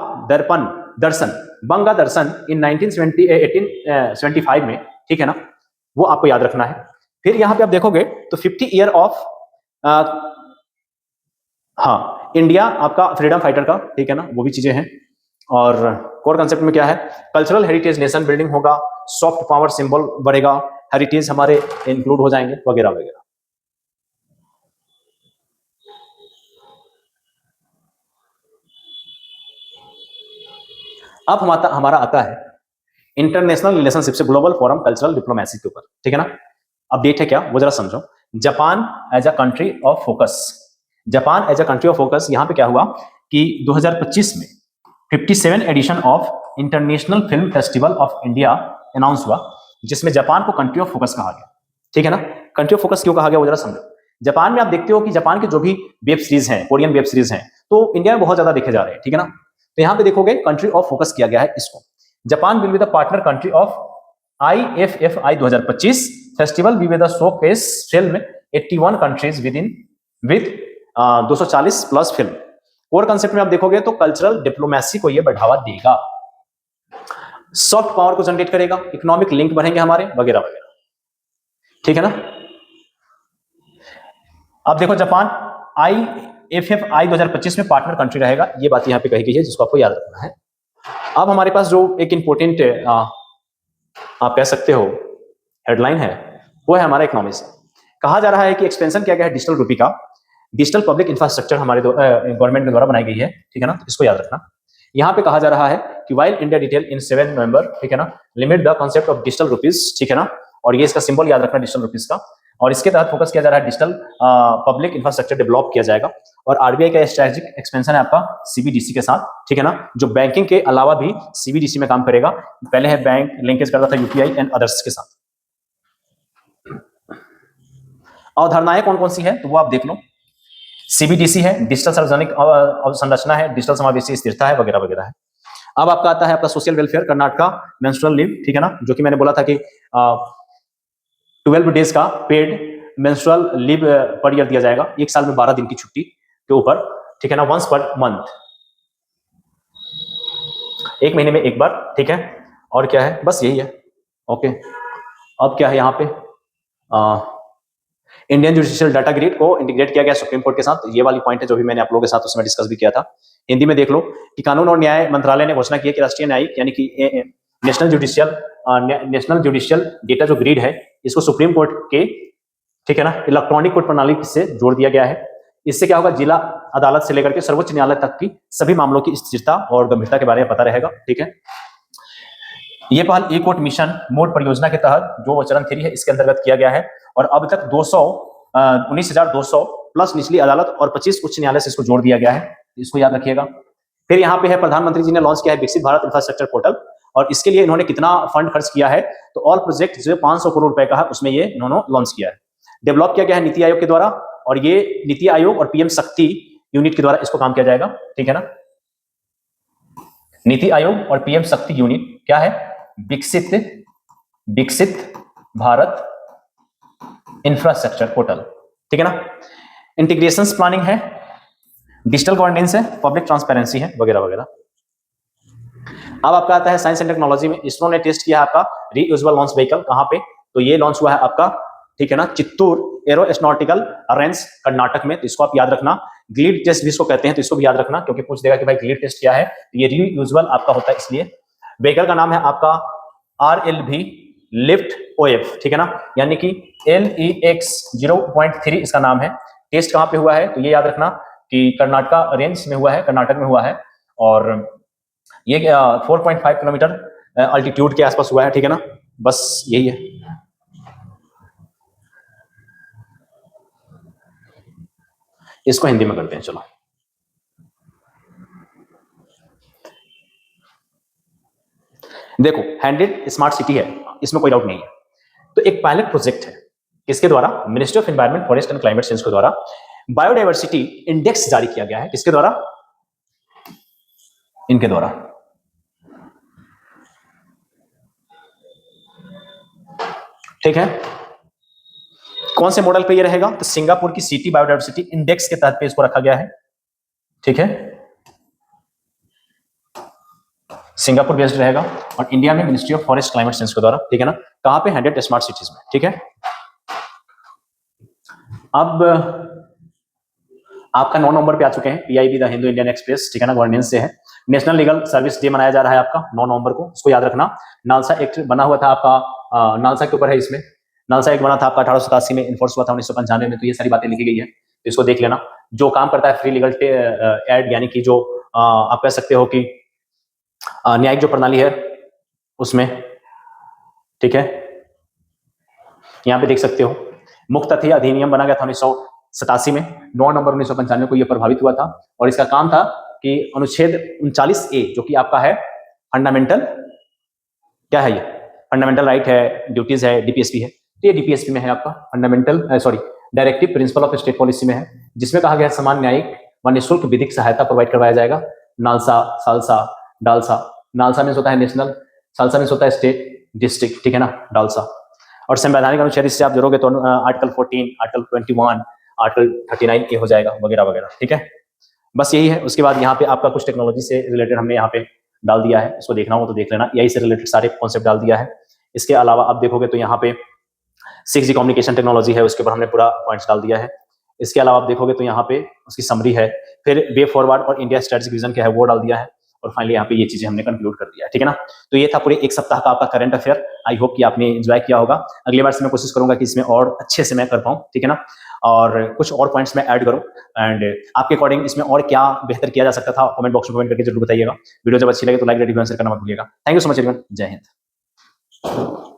दर्शन, बंगा दर्शन इन 1875 में, ठीक है ना, वो आपको याद रखना है। फिर यहां पे आप देखोगे तो 50 ईयर ऑफ हाँ इंडिया आपका फ्रीडम फाइटर का, ठीक है ना, वो भी चीजें हैं। और कोर कंसेप्ट में क्या है, कल्चरल हेरिटेज नेशन बिल्डिंग होगा, सॉफ्ट पावर सिंबल बढ़ेगा, हेरिटेज हमारे इंक्लूड हो जाएंगे, वगैरह वगैरह। अब हमारा आता है इंटरनेशनल रिलेशनशिप से ग्लोबल फोरम कल्चरल डिप्लोमेसी के ऊपर, ठीक है ना। अपडेट है क्या वो जरा समझो। Japan as a country of focus, Japan as a country of focus, यहां पे क्या हुआ कि 2025 में 57 edition of international film festival of India announce हुआ, जिसमें जापान को कंट्री ऑफ फोकस कहा गया, ठीक है ना। कंट्री ऑफ फोकस क्यों कहा गया वो जरा समझो। जापान में आप देखते हो कि जापान के जो भी वेब सीरीज हैं, कोरियन वेब सीरीज हैं, तो इंडिया में बहुत ज्यादा देखे जा रहे हैं, ठीक है ना। तो यहां पे देखोगे कंट्री ऑफ फोकस किया गया है इसको। Japan will be the partner country of IFFI 2025 festival with the showcase film 81 countries with 240 plus film. Core concept में आप देखोगे तो कल्चरल डिप्लोमेसी को ये बढ़ावा देगा, सॉफ्ट पावर को जनरेट करेगा, इकोनॉमिक लिंक बढ़ेंगे हमारे, वगैरह वगैरह, ठीक है ना। अब देखो जापान IFFI 2025 में पार्टनर कंट्री रहेगा, ये बात यहां पे कही गई है जिसको आपको याद रखना है। अब हमारे पास जो एक इंपॉर्टेंट आप कह सकते हो हेडलाइन है वो है हमारा इकोनॉमी से। कहा जा रहा है कि एक्सपेंशन किया गया है डिजिटल रूपी का, डिजिटल पब्लिक इंफ्रास्ट्रक्चर हमारे गवर्नमेंट के द्वारा बनाई गई है, ठीक है ना। इसको याद रखना। यहां पे कहा जा रहा है कि वाइल इंडिया डिटेल इन 7 नवंबर, ठीक है ना, limit the concept of digital rupees, ठीक है ना। और ये इसका सिंबल याद रखना डिजिटल रुपीज का। और इसके तहत फोकस किया जा रहा है डिजिटल पब्लिक इंफ्रास्ट्रक्चर डेवलप किया जाएगा। और आरबीआई का स्ट्रेटेजिक एक्सपेंशन है आपका सीबीडीसी के साथ, ठीक है ना, जो बैंकिंग के अलावा भी सीबीडीसी में काम करेगा। पहले है बैंक लिंकेज करता था यूपीआई एंड अदर्स के साथ। अवधारणाएं कौन कौन सी है तो वो आप देख लो। सीबीडीसी है, डिजिटल सार्वजनिक संरचना है, डिजिटल समावेशी स्थिरता है, वगैरह वगैरह है। अब आपका आता है आपका social welfare, Karnataka menstrual leave, ठीक है ना, जो कि मैंने बोला था कि 12 डेज का paid menstrual leave per year दिया जाएगा, एक साल में 12 दिन की छुट्टी के ऊपर, ठीक है ना, वंस पर मंथ, एक महीने में एक बार, ठीक है। और क्या है, बस यही है, ओके। अब क्या है यहाँ पे, इंडियन जुडिशियल डाटा ग्रिड को इंटीग्रेट किया गया सुप्रीम कोर्ट के साथ, ये वाली पॉइंट है जो भी मैंने आप लोगों के साथ उसमें डिस्कस भी किया था। हिंदी में देख लो कि कानून और न्याय मंत्रालय ने घोषणा की है कि राष्ट्रीय न्यायिक यानी कि नेशनल जुडिशियल डेटा जो ग्रिड है इसको सुप्रीम कोर्ट के, ठीक है ना, इलेक्ट्रॉनिक कोर्ट प्रणाली से जोड़ दिया गया है। इससे क्या होगा, जिला अदालत से लेकर के सर्वोच्च न्यायालय तक की सभी मामलों की स्थिरता और गंभीरता के बारे में पता रहेगा, ठीक है। ये पहल ई कोर्ट मिशन मोड परियोजना के तहत जो चरण 3 है इसके अंतर्गत किया गया है। और अब तक 19,200 प्लस निचली अदालत और 25 उच्च न्यायालय से इसको जोड़ दिया गया है, इसको याद रखिएगा। फिर यहाँ पे है प्रधानमंत्री जी ने लॉन्च किया है विकसित भारत इंफ्रास्ट्रक्चर पोर्टल, और इसके लिए इन्होंने कितना फंड खर्च किया है तो ऑल प्रोजेक्ट जो 500 करोड़ रुपए का है उसमें ये इन्होंने लॉन्च किया है। डेवलप किया गया है नीति आयोग के द्वारा, और ये नीति आयोग और पीएम शक्ति यूनिट के द्वारा इसको काम किया जाएगा, ठीक है ना। नीति आयोग और पीएम शक्ति यूनिट क्या है, विकसित भारत इंफ्रास्ट्रक्चर पोर्टल, ठीक है ना। इंटीग्रेशन प्लानिंग है, डिजिटल गवर्नेंस है, पब्लिक ट्रांसपेरेंसी है, वगैरह वगैरह। अब आपका आता है साइंस एंड टेक्नोलॉजी में, इसरो ने टेस्ट किया है आपका रीयूजेबल लॉन्च व्हीकल, कहां पे, तो ये लॉन्च हुआ है आपका, ठीक है ना, चित्तूर एरोस्नॉटिकल रेंज कर्नाटक में, तो इसको आप याद रखना। ग्लिड टेस्ट भी इसको कहते हैं, तो इसको भी याद रखना क्योंकि पूछ देगा कि भाई ग्लिड टेस्ट क्या है, तो ये रीयूजेबल आपका होता है इसलिए। व्हीकल का नाम है आपका RLV लिफ्ट OF, ठीक है ना, यानी कि LEX 0.3 इसका नाम है। टेस्ट कहां पे हुआ है तो ये याद रखना कि कर्नाटका रेंज में हुआ है, कर्नाटक में हुआ है, और ये 4.5 किलोमीटर अल्टीट्यूड के आसपास हुआ है, ठीक है ना, बस यही है। इसको हिंदी में करते हैं, चलो। देखो 100 स्मार्ट सिटी है, इसमें कोई डाउट नहीं है। तो एक पायलट प्रोजेक्ट है, इसके द्वारा ministry of environment forest and climate change के द्वारा बायोडाइवर्सिटी इंडेक्स जारी किया गया है, किसके द्वारा, इनके द्वारा, ठीक है। कौन से मॉडल पे ये रहेगा तो सिंगापुर की सिटी बायोडाइवर्सिटी इंडेक्स के तहत पे इसको रखा गया है, ठीक है, सिंगापुर बेस्ड रहेगा, और इंडिया में ministry of forest climate change के द्वारा, ठीक है ना। कहां पे, 100 स्मार्ट सिटीज में, ठीक है। अब आपका 9 नवंबर पे आ चुके हैं PIB the Hindu Indian express, ठीक है ना, गवर्नेंस से है। नेशनल लीगल सर्विस डे मनाया जा रहा है आपका 9 नवंबर को, इसको याद रखना। नालसा एक्ट बना हुआ था आपका, नालसा के ऊपर है इसमें, नालसा एक्ट बना था आपका 1887 में, इन्फोर्स हुआ था 1995 में, तो ये सारी बातें लिखी गई है, तो इसको देख लेना। जो काम करता है फ्री लीगल एड, यानी कि जो आप कह सकते हो कि न्यायिक जो प्रणाली है उसमें, ठीक है। यहां पे देख सकते हो मुक्त तथ्य अधिनियम बना गया था 1987 में, 9 नवंबर 1995 को यह प्रभावित हुआ था और इसका काम था कि अनुच्छेद 39A जो कि आपका है फंडामेंटल, क्या है ये, फंडामेंटल राइट है, ड्यूटीज है, डीपीएसपी है, तो ये डीपीएसपी में है आपका fundamental directive principle of state policy में है, जिसमें कहा गया है समान न्यायिक व निःशुल्क विधिक सहायता प्रोवाइड करवाया जाएगा। NALSA, salsa, DALSA, NALSA means होता है नेशनल, सालसा मीन्स होता है स्टेट, डिस्ट्रिक्ट, ठीक है ना, डालसा। और संवैधानिक अनुच्छेद इससे आप जोड़ोगे तो आर्टिकल 14, आर्टिकल 21, आर्टिकल 39 ये हो जाएगा वगैरह वगैरह, ठीक है। बस यही है। उसके बाद यहाँ पे आपका कुछ टेक्नोलॉजी से रिलेटेड हमने यहाँ पे डाल दिया है, इसको देखना हो तो देख लेना, यही से रिलेटेड सारे कॉन्सेप्ट डाल दिया है। इसके अलावा आप देखोगे तो यहाँ पे 6G कम्युनिकेशन टेक्नोलॉजी है, उसके ऊपर हमने पूरा पॉइंट्स डाल दिया है। इसके अलावा आप देखोगे तो यहाँ पे उसकी समरी है, फिर वे फॉरवर्ड और इंडिया स्ट्रेटेजिक विजन क्या है वो डाल दिया है, और फाइनली यहाँ पे ये चीजें हमने कंक्लूड कर दिया है, ठीक है ना। तो ये था पूरे एक सप्ताह का आपका करंट अफेयर। आई होप कि आपने एंजॉय किया होगा। अगली बार से मैं कोशिश करूंगा कि इसमें और अच्छे से मैं कर पाऊँ, ठीक है ना, और कुछ और पॉइंट्स मैं ऐड करूं, एंड आपके अकॉर्डिंग इसमें और क्या बेहतर किया जा सकता था कमेंट बॉक्स में कमेंट करके जरूर बताइएगा। वीडियो जब अच्छी लगे तो लाइक, रेडियो शेयर करना मत भूलिएगा। Thank you so much everyone, जय हिंद।